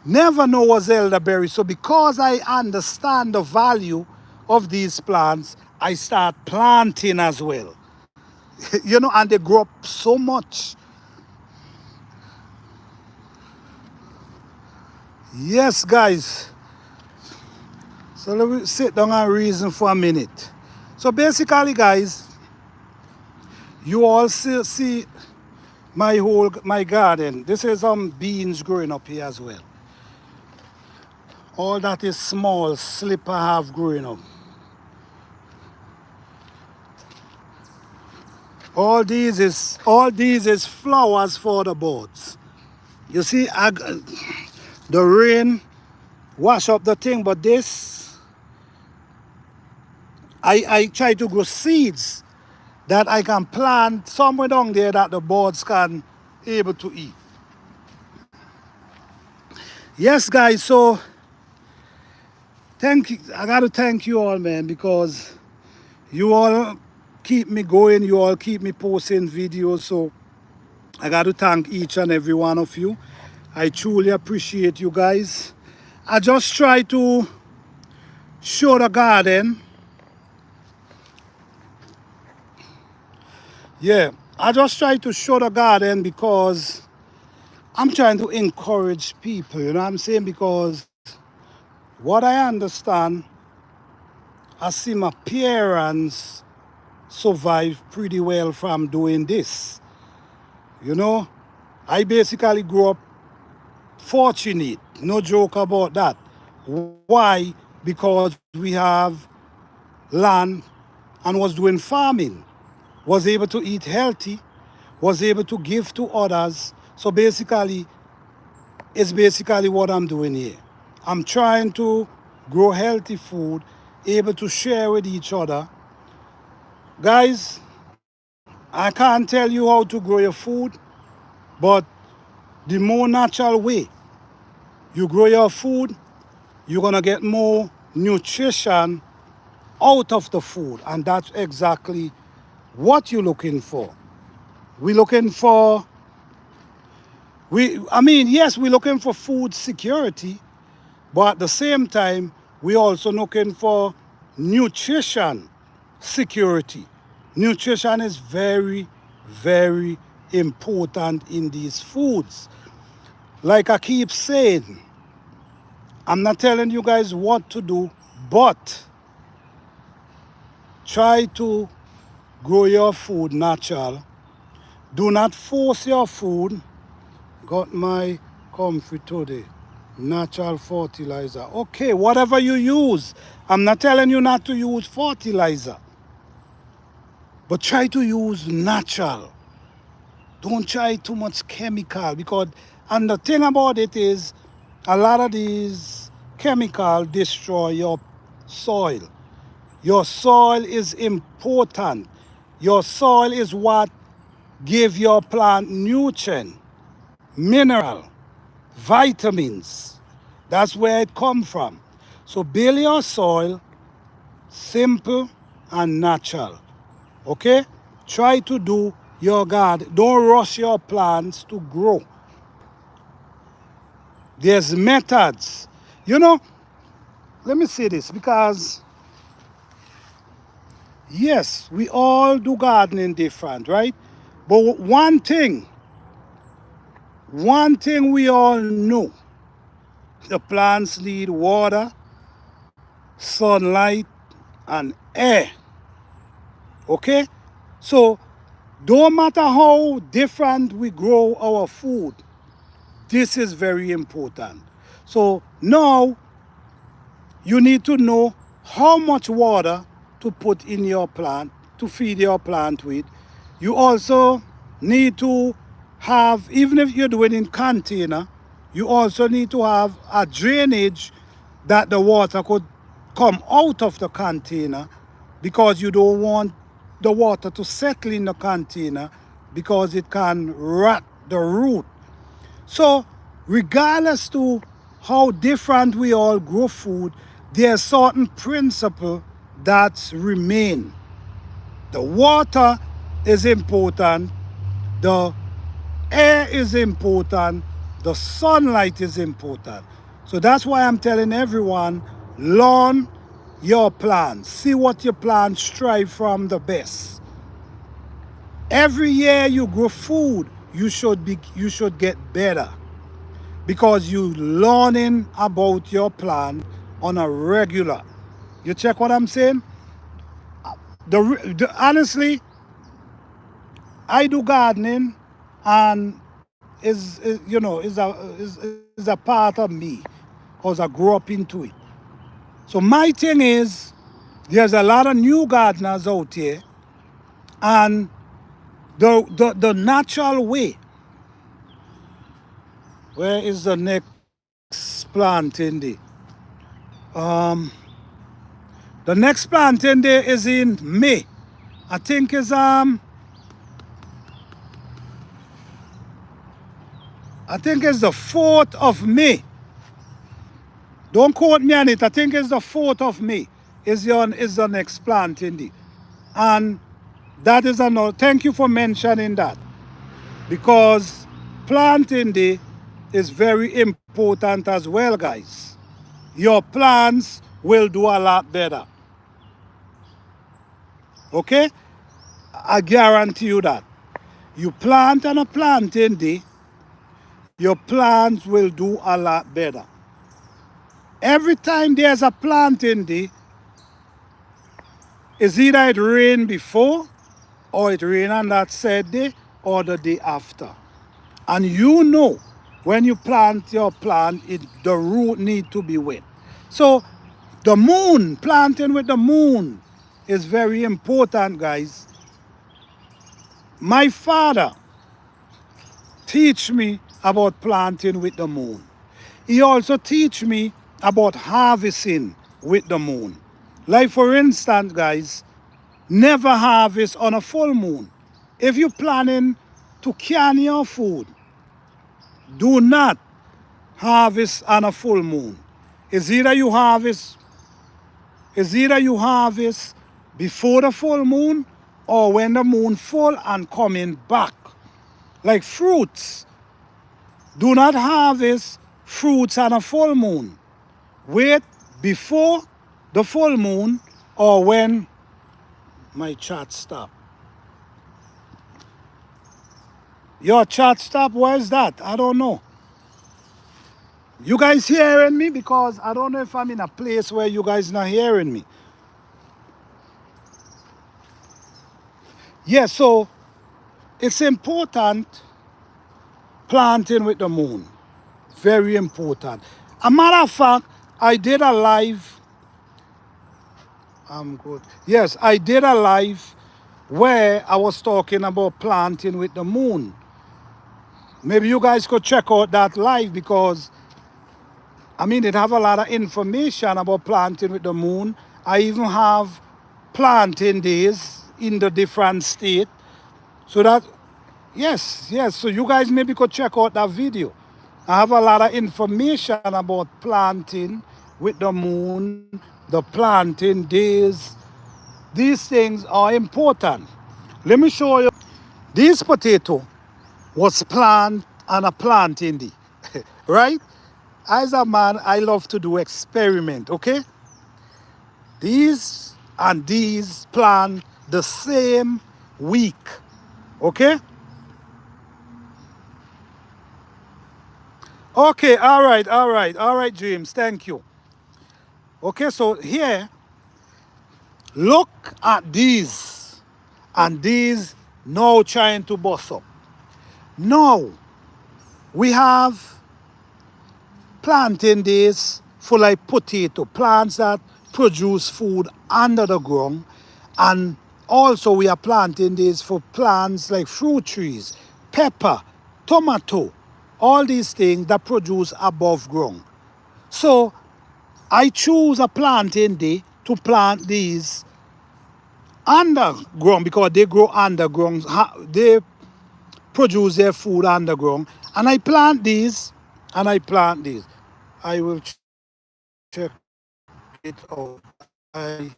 never know was elderberry. So because I understand the value of these plants, I start planting as well. And they grow up so much. Yes, guys. So let me sit down and reason for a minute. So basically, guys, you all see my garden. This is some beans growing up here as well. All that is small slip I have growing up. All these is flowers for the birds. You see, the rain wash up the thing, but this, I try to grow seeds that I can plant somewhere down there that the birds can able to eat. Yes, guys, so I got to thank you all, man, because you all keep me going, you all keep me posting videos, so I got to thank each and every one of you. I truly appreciate you guys. I just try to show the garden. Yeah, I just try to show the garden because I'm trying to encourage people, you know what I'm saying? Because what I understand, I see my parents survive pretty well from doing this. I basically grew up fortunate, no joke about that. Why? Because we have land and was doing farming, was able to eat healthy, was able to give to others. So basically, it's basically what I'm doing here. I'm trying to grow healthy food, able to share with each other. Guys, I can't tell you how to grow your food, but the more natural way you grow your food, you're gonna get more nutrition out of the food, and that's exactly what you're looking for. We're looking for, yes, we're looking for food security, but at the same time, we're also looking for nutrition security. Nutrition is very, very important in these foods. Like I keep saying, I'm not telling you guys what to do, but try to grow your food natural. Do not force your food. Got my comfy today. Natural fertilizer. Okay, whatever you use. I'm not telling you not to use fertilizer. But try to use natural. Don't try too much chemical because, and the thing about it is, a lot of these chemicals destroy your soil. Your soil is important. Your soil is what give your plant nutrient, mineral, vitamins. That's where it come from. So build your soil simple and natural. Okay? Try to do your garden. Don't rush your plants to grow. There's methods. You know, let me say this because yes, we all do gardening different, right? But one thing we all know, the plants need water, sunlight, and air. Okay? So don't matter how different we grow our food, this is very important. So now you need to know how much water to put in your plant, to feed your plant with. You also need to have, even if you're doing in container, you also need to have a drainage that the water could come out of the container because you don't want the water to settle in the container because it can rot the root. So regardless to how different we all grow food, there's certain principle that remain. The water is important, the air is important, the sunlight is important. So that's why I'm telling everyone, learn your plants. See what your plants strive from the best. Every year you grow food, you should get better because you learning about your plant on a regular. You check what I'm saying? Honestly, I do gardening, and is a part of me because I grew up into it. So my thing is, there's a lot of new gardeners out here, and the natural way. Where is the next planting day? Um, the next planting day is in May. I think is I think it's the 4th of May. Don't quote me on it. I think it's the 4th of May is the next planting day. And that is another. Thank you for mentioning that because planting day is very important as well, guys. Your plants will do a lot better. Okay? I guarantee you that. You plant on a planting day, your plants will do a lot better. Every time there's a planting day, it's either it rained before or it rained on that said day or the day after. And you know when you plant your plant, the root need to be wet. So the moon, planting with the moon is very important, guys. My father teach me about planting with the moon. He also teach me about harvesting with the moon. Like for instance, guys, never harvest on a full moon. If you're planning to can your food, do not harvest on a full moon. It's either you harvest, before the full moon or when the moon full and coming back. Like fruits. Do not harvest fruits on a full moon. Wait before the full moon or when my chat stop. Your chat stop, where's that? I don't know. You guys hearing me? Because I don't know if I'm in a place where you guys not hearing me. Yeah, so it's important planting with the moon. Very important. A matter of fact, I did a live. I'm good. Yes, I did a live where I was talking about planting with the moon. Maybe you guys could check out that live because I mean it have a lot of information about planting with the moon. I even have planting days in the different state. So that yes, yes. So you guys maybe could check out that video. I have a lot of information about planting with the moon, the planting days. These things are important. Let me show you. This potato was planted on a planting day, right? As a man, I love to do experiment, okay? These and these plant the same week, okay? Okay, all right, James, thank you. Okay, so here, look at these, and these now trying to bust up. Now, we have planting days for like potato, plants that produce food under the ground, and also we are planting days for plants like fruit trees, pepper, tomato, all these things that produce above ground. So I choose a planting day to plant these underground because they grow underground. They produce their food underground. And I plant these and I plant these. I will check it out. I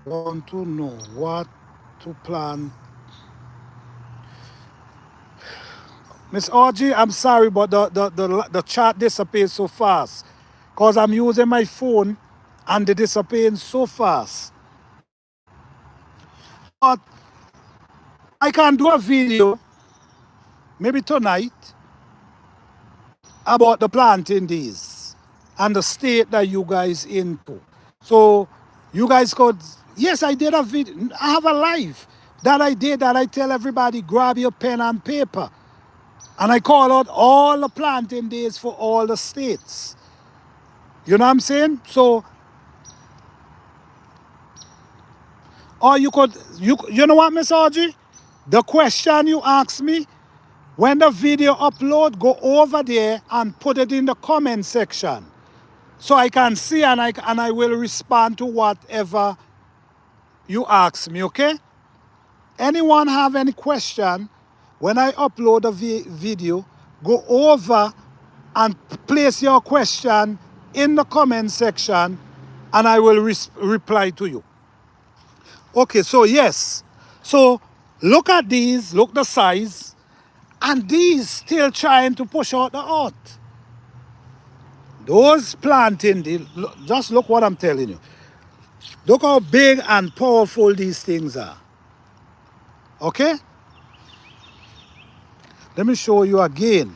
want to know what to plant. Miss Audrey, I'm sorry, but the chat disappears so fast. Because I'm using my phone and they disappear so fast. But I can do a video, maybe tonight, about the planting days and the state that you guys into. So you guys could, yes, I did a video, I have a live that I did that I tell everybody grab your pen and paper. And I call out all the planting days for all the states. You know what I'm saying? So, or you could, you know what, Miss Audrey? The question you asked me, when the video upload, go over there and put it in the comment section. So I can see and I will respond to whatever you ask me, okay? Anyone have any question, when I upload a video, go over and place your question in the comment section and I will reply to you. Okay, so yes. So look at these, look the size, and these still trying to push out the earth. Those planting, just look what I'm telling you. Look how big and powerful these things are. Okay? Let me show you again.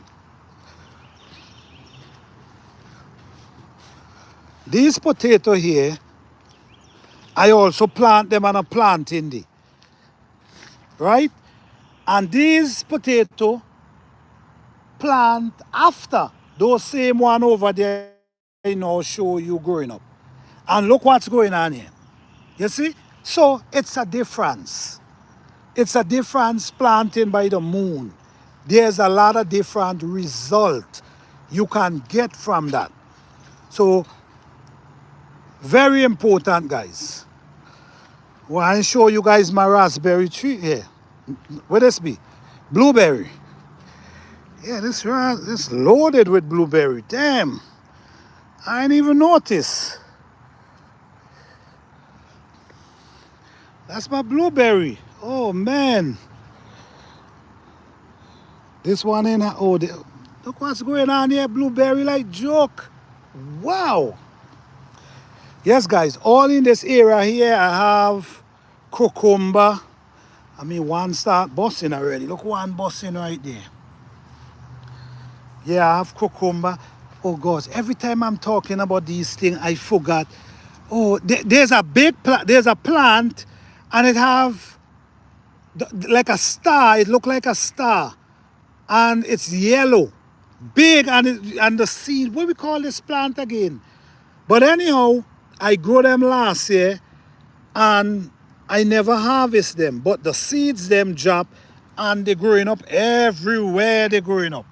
These potatoes here, I also plant them on a planting day. Right? And these potato plant after those same one over there, you know, show you growing up. And look what's going on here. You see? So it's a difference. It's a difference planting by the moon. There's a lot of different result you can get from that. So very important, guys. Well, I show you guys my raspberry tree here. What this be? Blueberry. Yeah, this loaded with blueberry. Damn. I didn't even notice. That's my blueberry. Oh, man. This one in, oh, look what's going on here. Blueberry like joke. Wow. Yes, guys, all in this area here, I have cucumber. I mean, one start busting already. Look, one busting right there. Yeah, I have cucumber. Oh, gosh, every time I'm talking about these things, I forgot. Oh, there's a big plant. There's a plant, and it have like a star. It look like a star, and it's yellow. big, and the seed, what we call this plant again? But anyhow, I grow them last year and I never harvest them. But the seeds them drop and they're growing up everywhere they're growing up.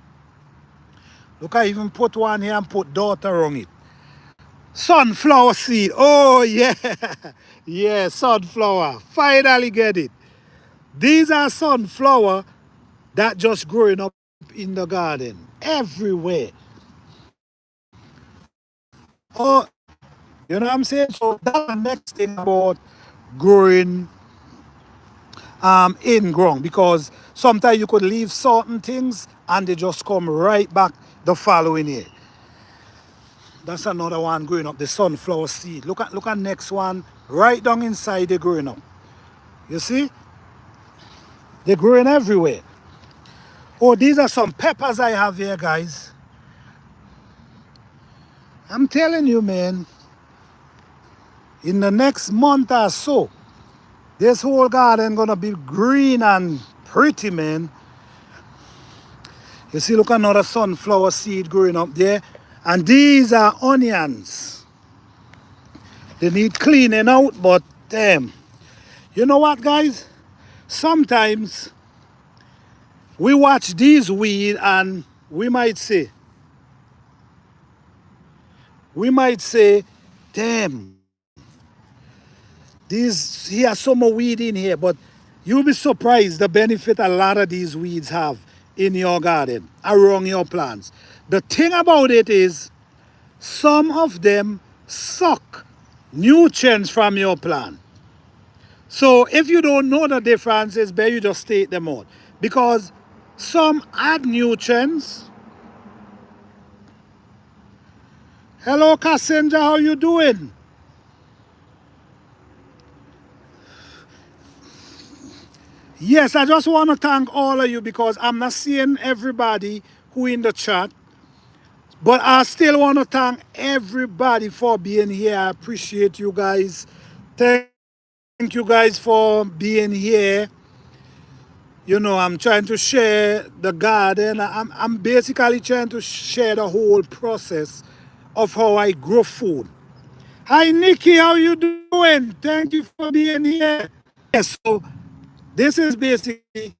Look, I even put one here and put daughter on it. Sunflower seed. Oh yeah. Yeah, sunflower. Finally get it. These are sunflower that just growing up in the garden. Everywhere. Oh, you know what I'm saying? So that's the next thing about growing in ground, because sometimes you could leave certain things and they just come right back the following year. That's another one growing up, the sunflower seed. Look at next one, right down inside they're growing up. You see? They're growing everywhere. Oh, these are some peppers I have here, guys. I'm telling you, man, in the next month or so, this whole garden gonna be green and pretty, man. You see, look, another sunflower seed growing up there. And these are onions. They need cleaning out, but damn. You know what, guys? Sometimes we watch these weeds and we might say, damn, these here some more weed in here, but you'll be surprised the benefit a lot of these weeds have in your garden, around your plants. The thing about it is, some of them suck nutrients from your plant. So if you don't know the difference, it's better you just take them out. Because some add nutrients. Hello, Cassandra, how you doing? Yes, I just want to thank all of you because I'm not seeing everybody who in the chat. But I still want to thank everybody for being here. I appreciate you guys. Thank you guys for being here. You know, I'm trying to share the garden. I'm basically trying to share the whole process of how I grow food. Hi, Nikki, how you doing? Thank you for being here. Yes, so this is basically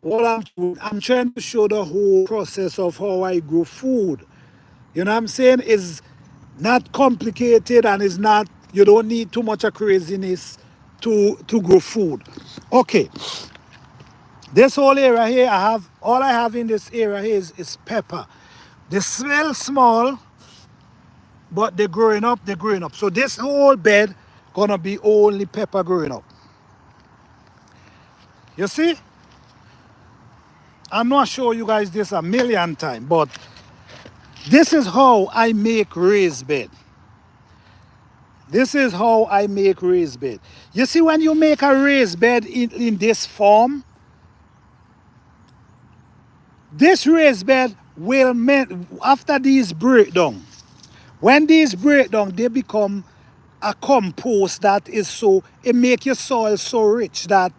what I'm doing. I'm trying to show the whole process of how I grow food. You know what I'm saying? It's not complicated and it's not, you don't need too much of craziness to grow food. Okay. This whole area here, all I have in this area here is pepper. They smell small, but they're growing up, they're growing up. So this whole bed gonna be only pepper growing up. You see? I'm not sure you guys this a million times, but this is how I make raised bed. This is how I make raised bed. You see, when you make a raised bed in this form, this raised bed will make, after these break down, when these break down, they become a compost that is so, it make your soil so rich that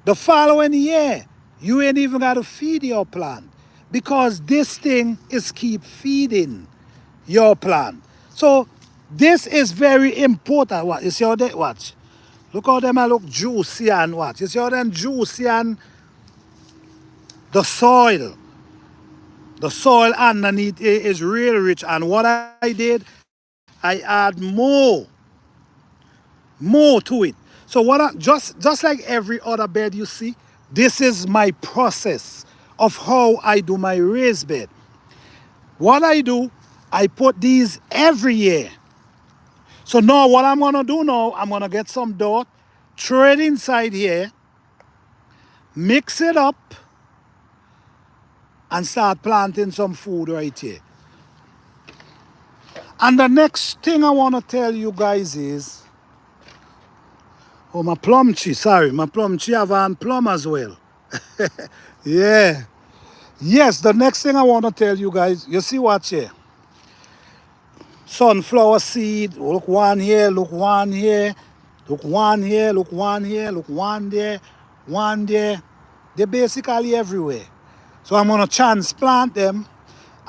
the following year, you ain't even got to feed your plant because this thing is keep feeding your plant. So this is very important. What you see how they watch? Look how them look juicy and what? You see how them juicy and the soil. The soil underneath is real rich. And what I did, I add more to it. So just like every other bed you see, this is my process of how I do my raised bed. What I do, I put these every year. So now what I'm gonna do now, I'm gonna get some dirt, throw it inside here, mix it up, and start planting some food right here. And the next thing I wanna tell you guys is, oh, my plum tree, sorry, my plum tree have a plum as well. Yeah. Yes, the next thing I want to tell you guys, you see what here? Sunflower seed, look one here, look one here, look one here, look one here, look one there, one there. They're basically everywhere. So I'm going to transplant them.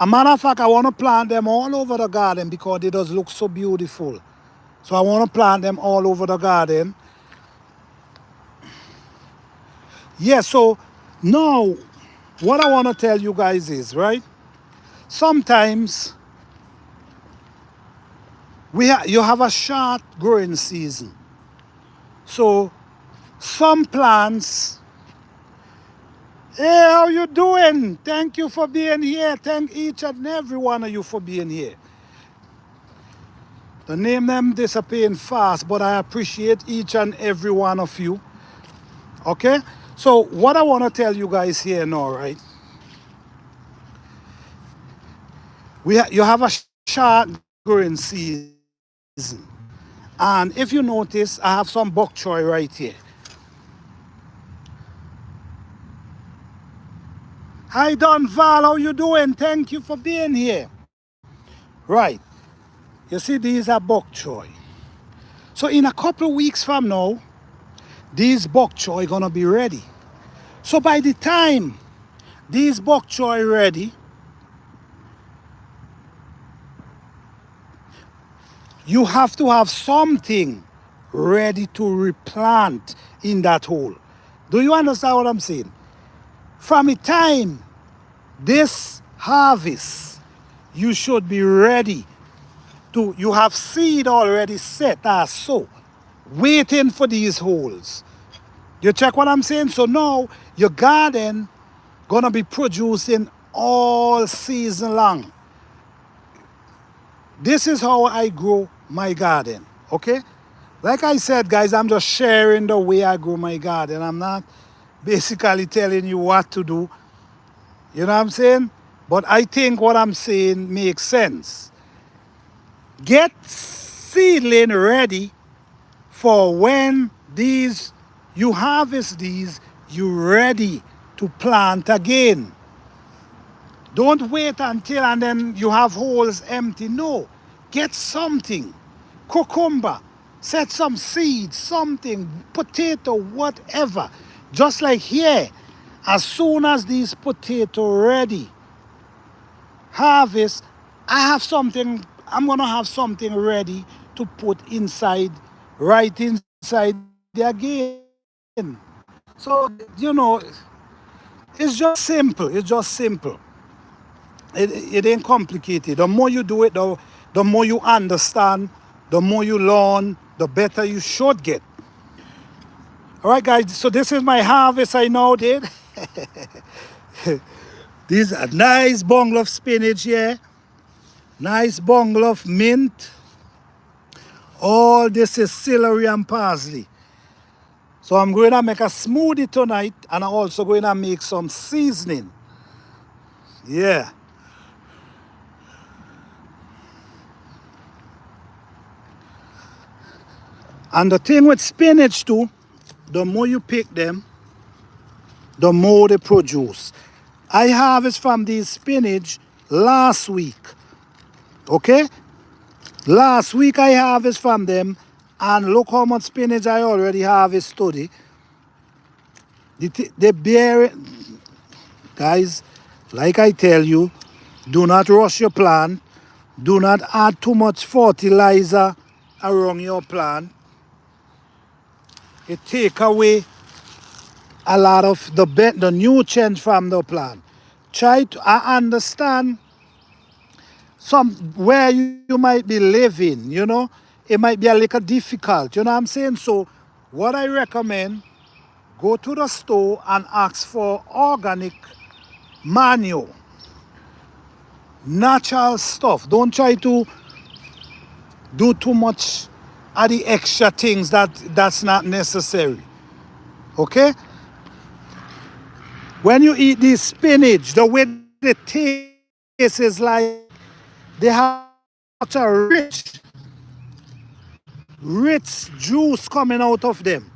A matter of fact, I want to plant them all over the garden because they does look so beautiful. So I want to plant them all over the garden. Yeah, so now what I want to tell you guys is, right? Sometimes you have a short growing season. So some plants, hey, how you doing? Thank you for being here. Thank each and every one of you for being here. The name them disappearing fast, but I appreciate each and every one of you. Okay? So what I want to tell you guys here now, right? You have a short growing season. And if you notice, I have some bok choy right here. Hi Don Val, how you doing? Thank you for being here. Right. You see, these are bok choy. So in a couple of weeks from now, these bok choy gonna be ready. So by the time these bok choy ready, you have to have something ready to replant in that hole. Do you understand what I'm saying? From the time this harvest, you should be ready to, you have seed already set as so, waiting for these holes. You check what I'm saying? So now your garden gonna be producing all season long. This is how I grow my garden, okay? Like I said, guys, I'm just sharing the way I grow my garden. I'm not basically telling you what to do. You know what I'm saying? But I think what I'm saying makes sense. Get seedling ready for when you harvest these, you're ready to plant again. Don't wait until and then you have holes empty. No, get something. Cucumber, set some seeds, something, potato, whatever. Just like here, as soon as these potato ready, harvest, I'm gonna have something ready to put inside, right inside there again. So, it's just simple. It's just simple. It ain't complicated. The more you do it, the more you understand, the more you learn, the better you should get. All right, guys, so this is my harvest I now did. This is a nice bungle of spinach here. Nice bungle of mint. All this is celery and parsley. So I'm going to make a smoothie tonight, and I'm also going to make some seasoning. Yeah. And the thing with spinach too, the more you pick them, the more they produce. I harvest from these spinach last week. Okay? Last week I harvest from them, and look how much spinach I already harvest today. They bear it. Guys, like I tell you, do not rush your plant. Do not add too much fertilizer around your plant. It take away a lot of the nutrients from the plant. I understand where you might be living, it might be a little difficult, you know what I'm saying? So what I recommend, go to the store and ask for organic manure, natural stuff. Don't try to do too much of the extra things that's not necessary. Okay? When you eat this spinach, the way the taste is like they have such a rich juice coming out of them.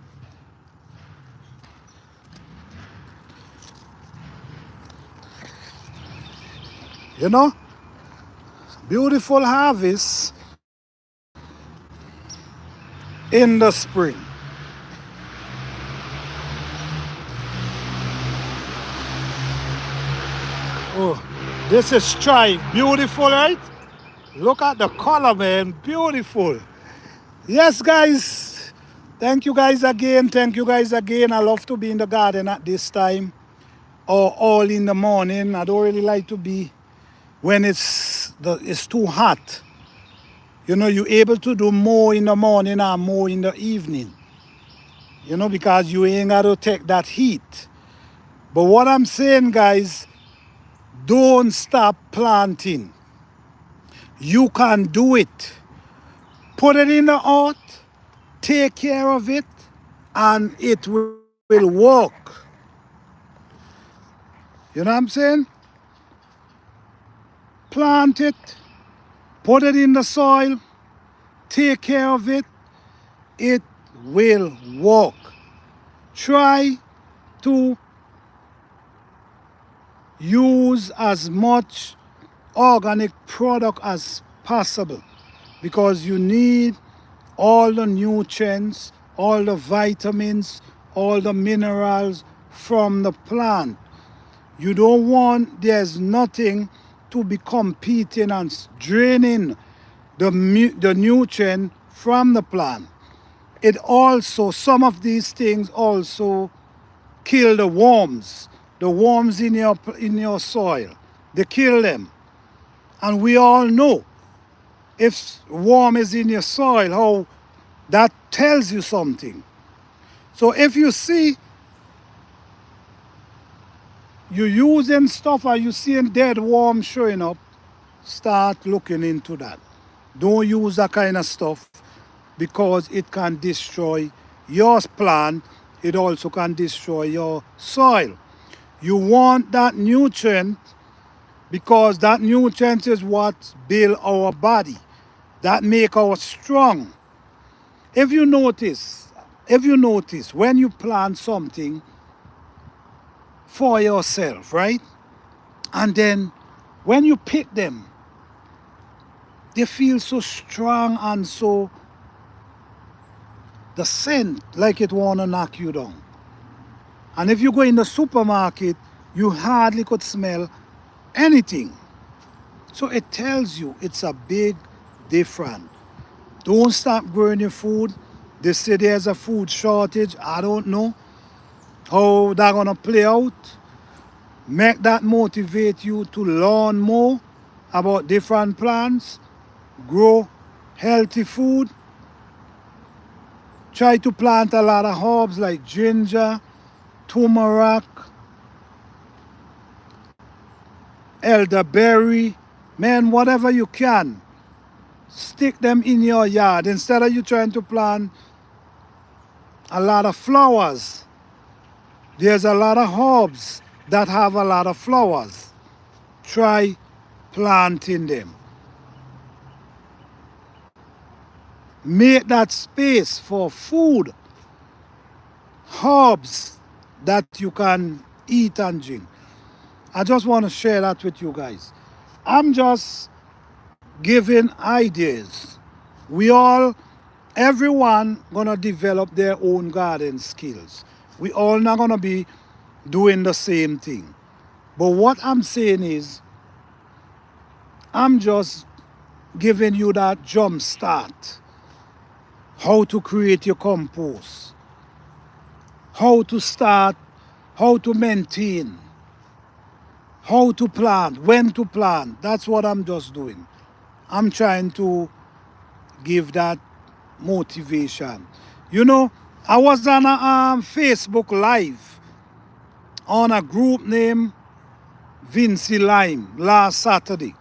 You know? Beautiful harvest in the spring. Oh, this is stripe. Beautiful, right? Look at the color, man. Beautiful. Yes, guys. Thank you guys again. Thank you guys again. I love to be in the garden at this time or all in the morning. I don't really like to be when it's too hot. You know, you're able to do more in the morning or more in the evening. You know, because you ain't got to take that heat. But what I'm saying, guys, don't stop planting. You can do it. Put it in the earth, take care of it, and it will work. You know what I'm saying? Plant it, put it in the soil, take care of it, it will work. Try to use as much organic product as possible because you need all the nutrients, all the vitamins, all the minerals from the plant. You don't want, there's nothing to be competing and draining the nutrient from the plant. It also, some of these things also kill the worms in your soil. They kill them. And we all know if worm is in your soil, how that tells you something. So if you see you using stuff or you seeing dead worms showing up, start looking into that. Don't use that kind of stuff because it can destroy your plant. It also can destroy your soil. You want that nutrient because that nutrient is what build our body, that make us strong. If you notice, when you plant something for yourself, right? And then when you pick them, they feel so strong and so the scent like it wanna knock you down. And if you go in the supermarket, you hardly could smell anything. So it tells you it's a big difference. Don't stop growing your food. They say there's a food shortage. I don't know how that's gonna play out. Make that motivate you to learn more about different plants, grow healthy food. Try to plant a lot of herbs like ginger, turmeric, elderberry. Man, whatever you can, stick them in your yard instead of you trying to plant a lot of flowers. There's a lot of herbs that have a lot of flowers. Try planting them. Make that space for food, herbs that you can eat and drink. I just want to share that with you guys. I'm just giving ideas. Everyone gonna develop their own garden skills. We all not gonna be doing the same thing. But what I'm saying is, I'm just giving you that jump start. How to create your compost. How to start, how to maintain, how to plant, when to plant. That's what I'm just doing. I'm trying to give that motivation. You know, I was on a Facebook Live on a group named Vinci Lime last Saturday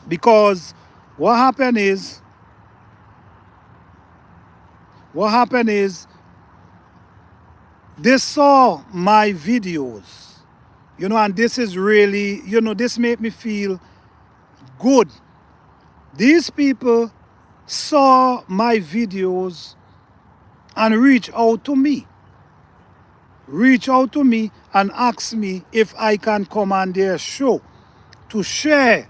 because what happened is they saw my videos, you know, and this is really, you know, this made me feel good. These people saw my videos and reached out to me and asked me if I can come on their show to share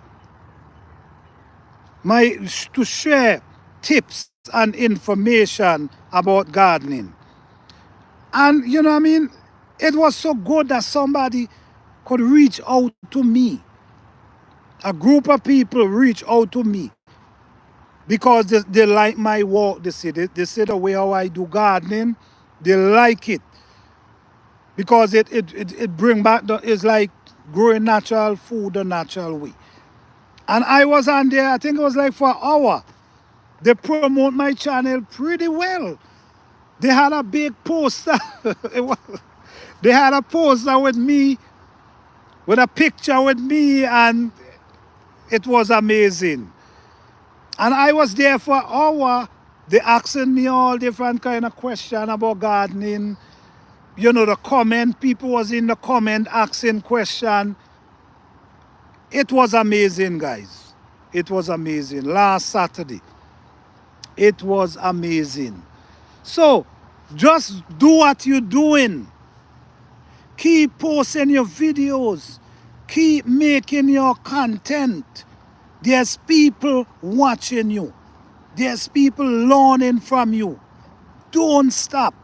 tips and information about gardening. And you know what I mean? It was so good that somebody could reach out to me. A group of people reach out to me because they like my work. They see the way how I do gardening. They like it because it bring back it's like growing natural food the natural way. And I was on there, I think it was like for an hour. They promote my channel pretty well. They had a big poster. They had a poster with me, with a picture with me, and it was amazing. And I was there for an hour. They asking me all different kind of questions about gardening. You know, the comment, people was in the comment asking question. It was amazing, guys. It was amazing. Last Saturday. It was amazing. So, just do what you're doing. Keep posting your videos. Keep making your content. There's people watching you. There's people learning from you. Don't stop.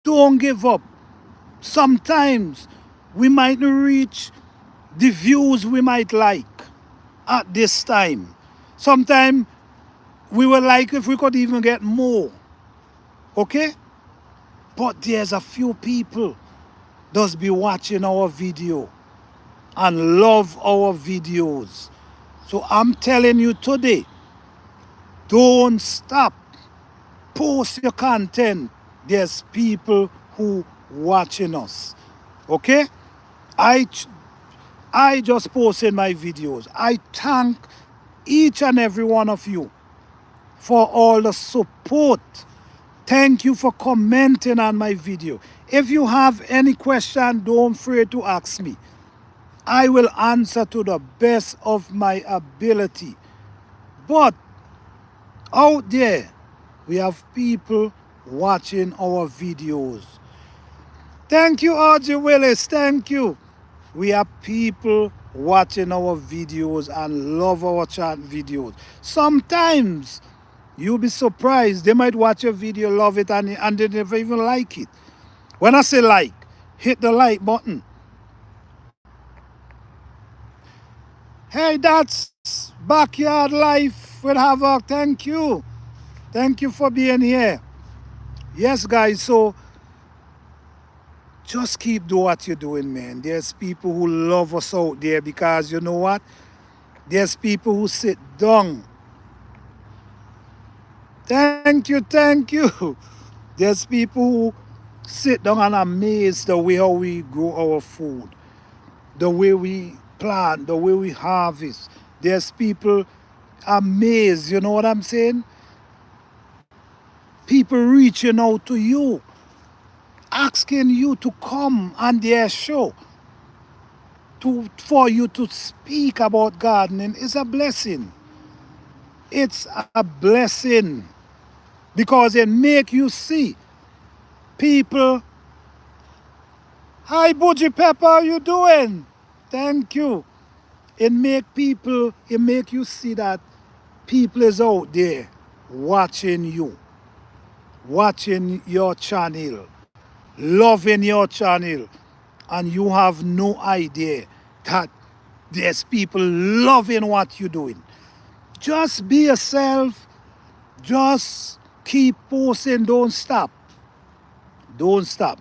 Don't give up. Sometimes we might not reach the views we might like at this time. Sometimes we would like if we could even get more. Okay? But there's a few people does be watching our video and love our videos. So I'm telling you today, don't stop. Post your content. There's people who watching us. Okay? I just posted my videos. I thank each and every one of you for all the support. Thank you for commenting on my video. If you have any question, don't afraid to ask me. I will answer to the best of my ability. But out there, we have people watching our videos. Thank you, RJ Willis. Thank you. We have people watching our videos and love our chat videos. Sometimes you'll be surprised. They might watch your video, love it, and they never even like it. When I say like, hit the like button. Hey, that's Backyard Life with Havoc. Thank you. Thank you for being here. Yes, guys, so just keep doing what you're doing, man. There's people who love us out there because you know what? There's people who sit down. Thank you, thank you. There's people who sit down and amaze the way how we grow our food, the way we plant, the way we harvest. There's people amazed, you know what I'm saying? People reaching out to you, asking you to come on their show, for you to speak about gardening is a blessing. It's a blessing because it make you see people. Hi, Bougie Pepper, how you doing? Thank you. It make you see that people is out there watching you, watching your channel, loving your channel, and you have no idea that there's people loving what you're doing. Just be yourself. Just keep posting. Don't stop. Don't stop.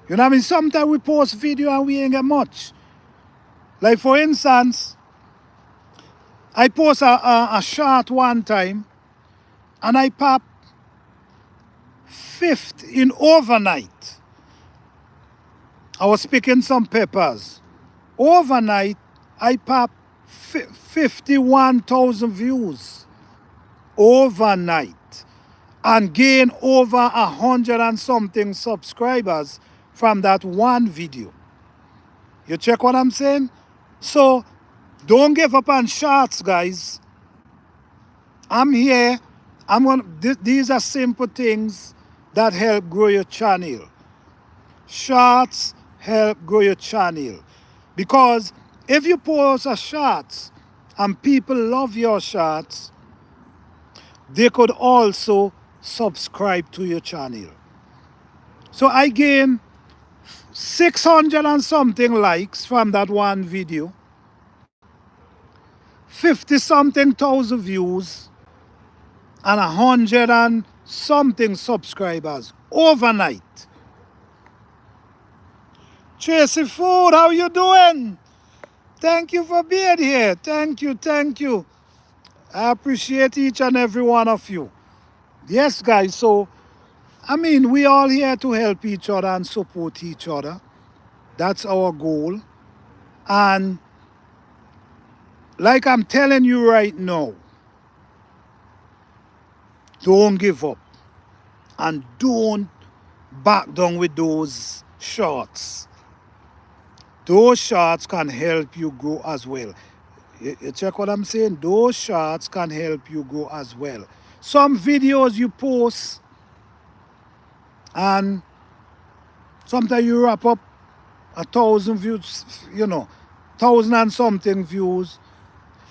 You know what I mean? Sometimes we post video and we ain't get much. Like for instance, I post a short one time and I pop 50 in overnight. I was picking some peppers. Overnight, I pop 51,000 views. Overnight. And gain over 100 and something subscribers from that one video. You check what I'm saying? So, don't give up on shorts, guys. I'm here. These are simple things that help grow your channel. Shorts help grow your channel. Because if you post a shorts and people love your shorts, they could also subscribe to your channel. So I gain 600 and something likes from that one video, 50 something thousand views, and 100 and something subscribers overnight. Tracy Food, how you doing? Thank you for being here. Thank you, thank you. I appreciate each and every one of you. Yes, guys, so, I mean, we all here to help each other and support each other. That's our goal. And like I'm telling you right now, don't give up. And don't back down with those shorts. Those shorts can help you grow as well. You check what I'm saying? Those shorts can help you grow as well. Some videos you post and sometimes you wrap up 1,000 views, you know, 1,000 and something views.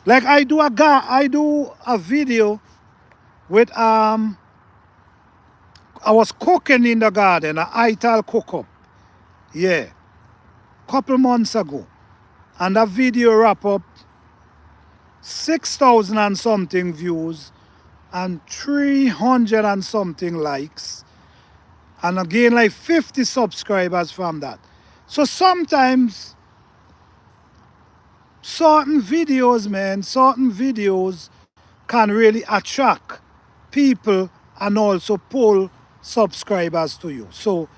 Like I do a video with I was cooking in the garden, an ital cook-up. Yeah. Couple months ago. And that video wrap up 6,000 and something views and 300 and something likes. And again, like 50 subscribers from that. So sometimes certain videos, man, certain videos can really attract people and also pull subscribers to you. So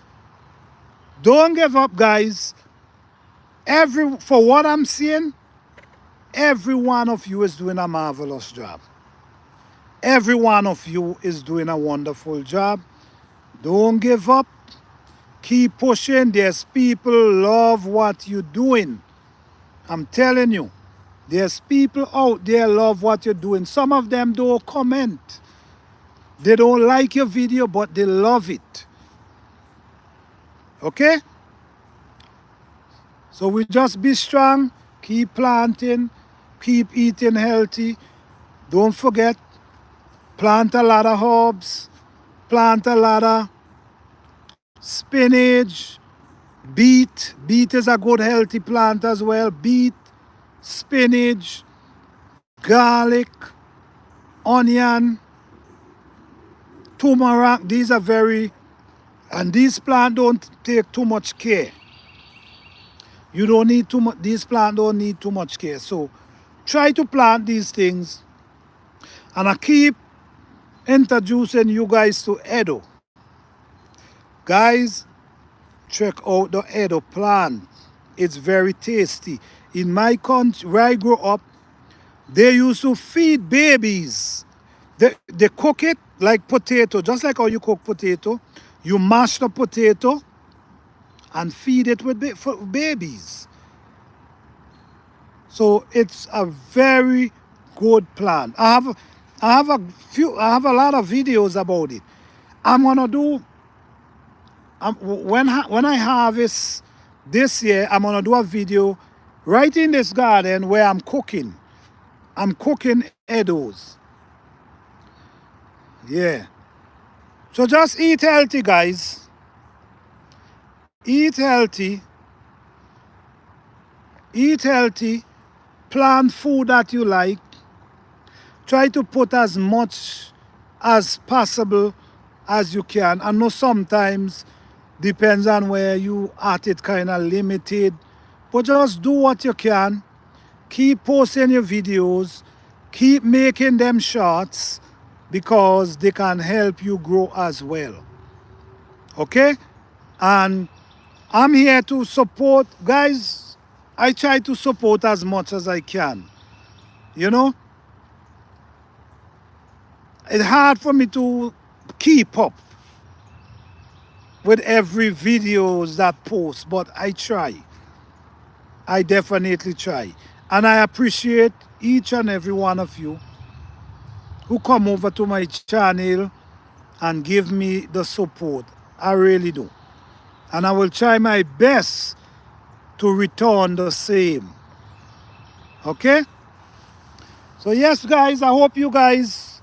don't give up, guys. For what I'm seeing, every one of you is doing a marvelous job. Every one of you is doing a wonderful job. Don't give up. Keep pushing. There's people love what you're doing. I'm telling you. There's people out there love what you're doing. Some of them don't comment. They don't like your video, but they love it. Okay? So we just be strong, keep planting, keep eating healthy. Don't forget, plant a lot of herbs, plant a lot of spinach, beet. Beet is a good healthy plant as well. Beet, spinach, garlic, onion, turmeric. These are and these plants don't take too much care. You don't need too much, these plants don't need too much care. So try to plant these things. And I keep introducing you guys to Edo. Guys, check out the Edo plant. It's very tasty. In my country, where I grew up, they used to feed babies. They cook it like potato, just like how you cook potato. You mash the potato and feed it with for babies. So it's a very good plant. I have a lot of videos about it. I'm gonna do when I harvest this year, I'm gonna do a video right in this garden where I'm cooking. I'm cooking Edos. Yeah. So just eat healthy, guys. Eat healthy. Eat healthy. Plant food that you like. Try to put as much as possible as you can. I know sometimes depends on where you at, it kind of limited. But just do what you can. Keep posting your videos. Keep making them shorts because they can help you grow as well. Okay? And I'm here to support. Guys, I try to support as much as I can. You know? It's hard for me to keep up with every videos that post, but I try. I definitely try. And I appreciate each and every one of you who come over to my channel and give me the support. I really do. And I will try my best to return the same. Okay? So yes, guys, I hope you guys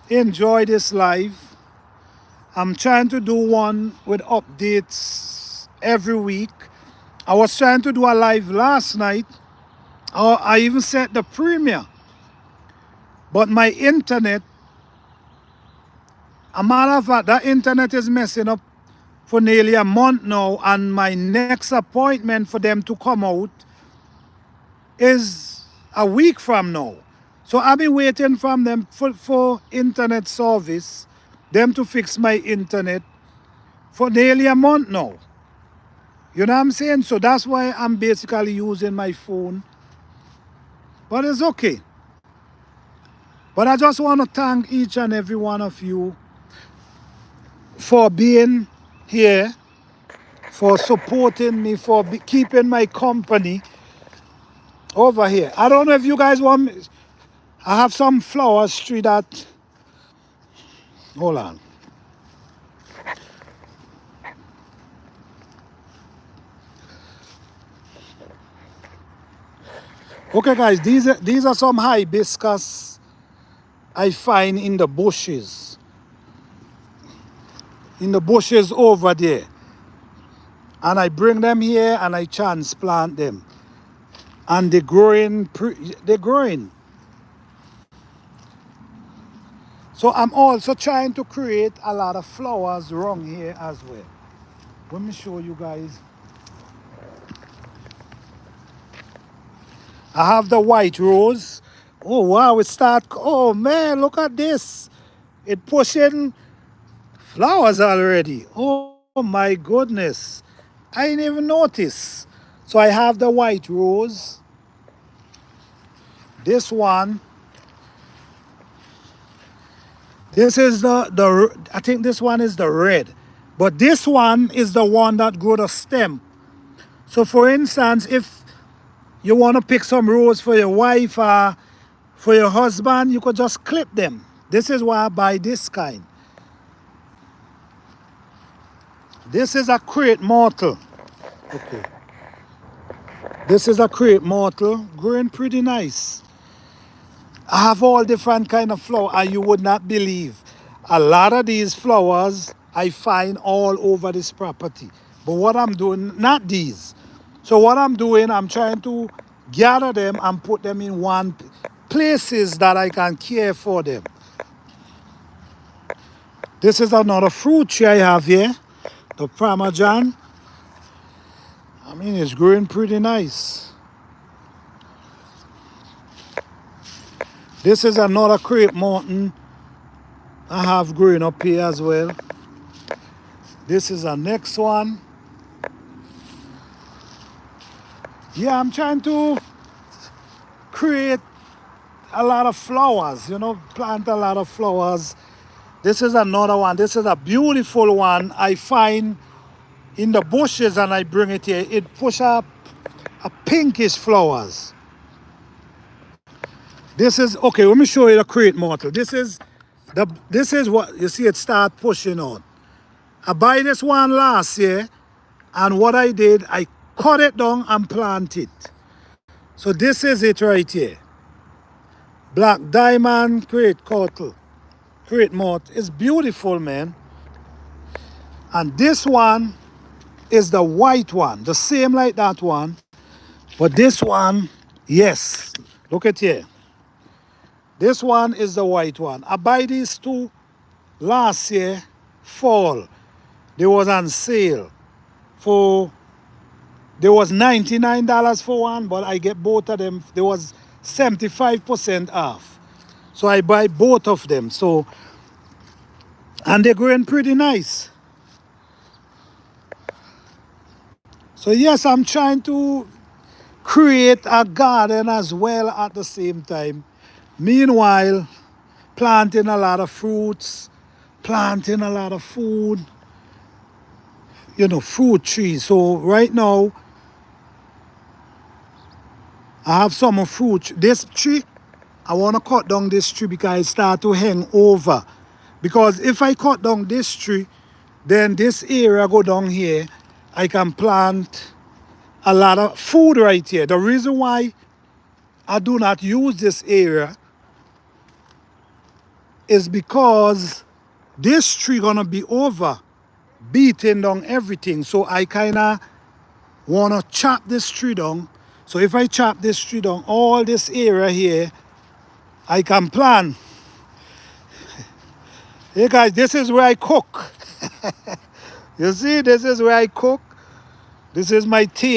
enjoy this live. I'm trying to do one with updates every week. I was trying to do a live last night. I even set the premiere. But my internet, a matter of fact, that internet is messing up for nearly a month now. And my next appointment for them to come out is a week from now. So I've been waiting from them for internet service, them to fix my internet for nearly a month now. You know what I'm saying? So that's why I'm basically using my phone. But it's okay. But I just want to thank each and every one of you for being here, for supporting me, for keeping my company over here. I don't know if you guys want me. I have some flowers tree that. Hold on. Okay, guys, these are some hibiscus I find in the bushes. In the bushes over there. And I bring them here and I transplant them. And they're growing. They're growing. So I'm also trying to create a lot of flowers around here as well. Let me show you guys. I have the white rose. Oh wow, oh man, look at this. It pushing flowers already. Oh my goodness. I didn't even notice. So I have the white rose. This one. This is I think this one is the red. But this one is the one that grew the stem. So for instance, if you want to pick some rose for your wife or for your husband, you could just clip them. This is why I buy this kind. This is a crepe myrtle. Okay. This is a crepe myrtle, growing pretty nice. I have all different kind of flowers, and you would not believe. A lot of these flowers I find all over this property. But what I'm doing, not these. So what I'm doing, I'm trying to gather them and put them in one places that I can care for them. This is another fruit tree I have here, the Parmesan. I mean, it's growing pretty nice. This is another crepe mountain I have growing up here as well. This is the next one. Yeah, I'm trying to create a lot of flowers, plant a lot of flowers. This is another one. This is a beautiful one I find in the bushes and I bring it here. It push up a pinkish flowers. This is, okay, let me show you the crepe myrtle. This is what, you see it start pushing on. I buy this one last year and what I did, I cut it down and plant it. So this is it right here. Black diamond crepe myrtle. It's beautiful, man. And this one is the white one, the same like that one. But this one, yes, look at here. This one is the white one. I buy these two last year, fall. They was on sale there was $99 for one, but I get both of them. There was 75% off. So I buy both of them. So, and they're growing pretty nice. So yes, I'm trying to create a garden as well at the same time. Meanwhile, planting a lot of fruits, planting a lot of food, fruit trees. So right now, I have some fruit. This tree, I want to cut down this tree because it start to hang over. Because if I cut down this tree, then this area go down here, I can plant a lot of food right here. The reason why I do not use this area is because this tree gonna be over beating down everything. So I kind of want to chop this tree down. So if I chop this tree down, all this area here, I can plant. Hey guys, this is where I cook. You see, this is where I cook. This is my table.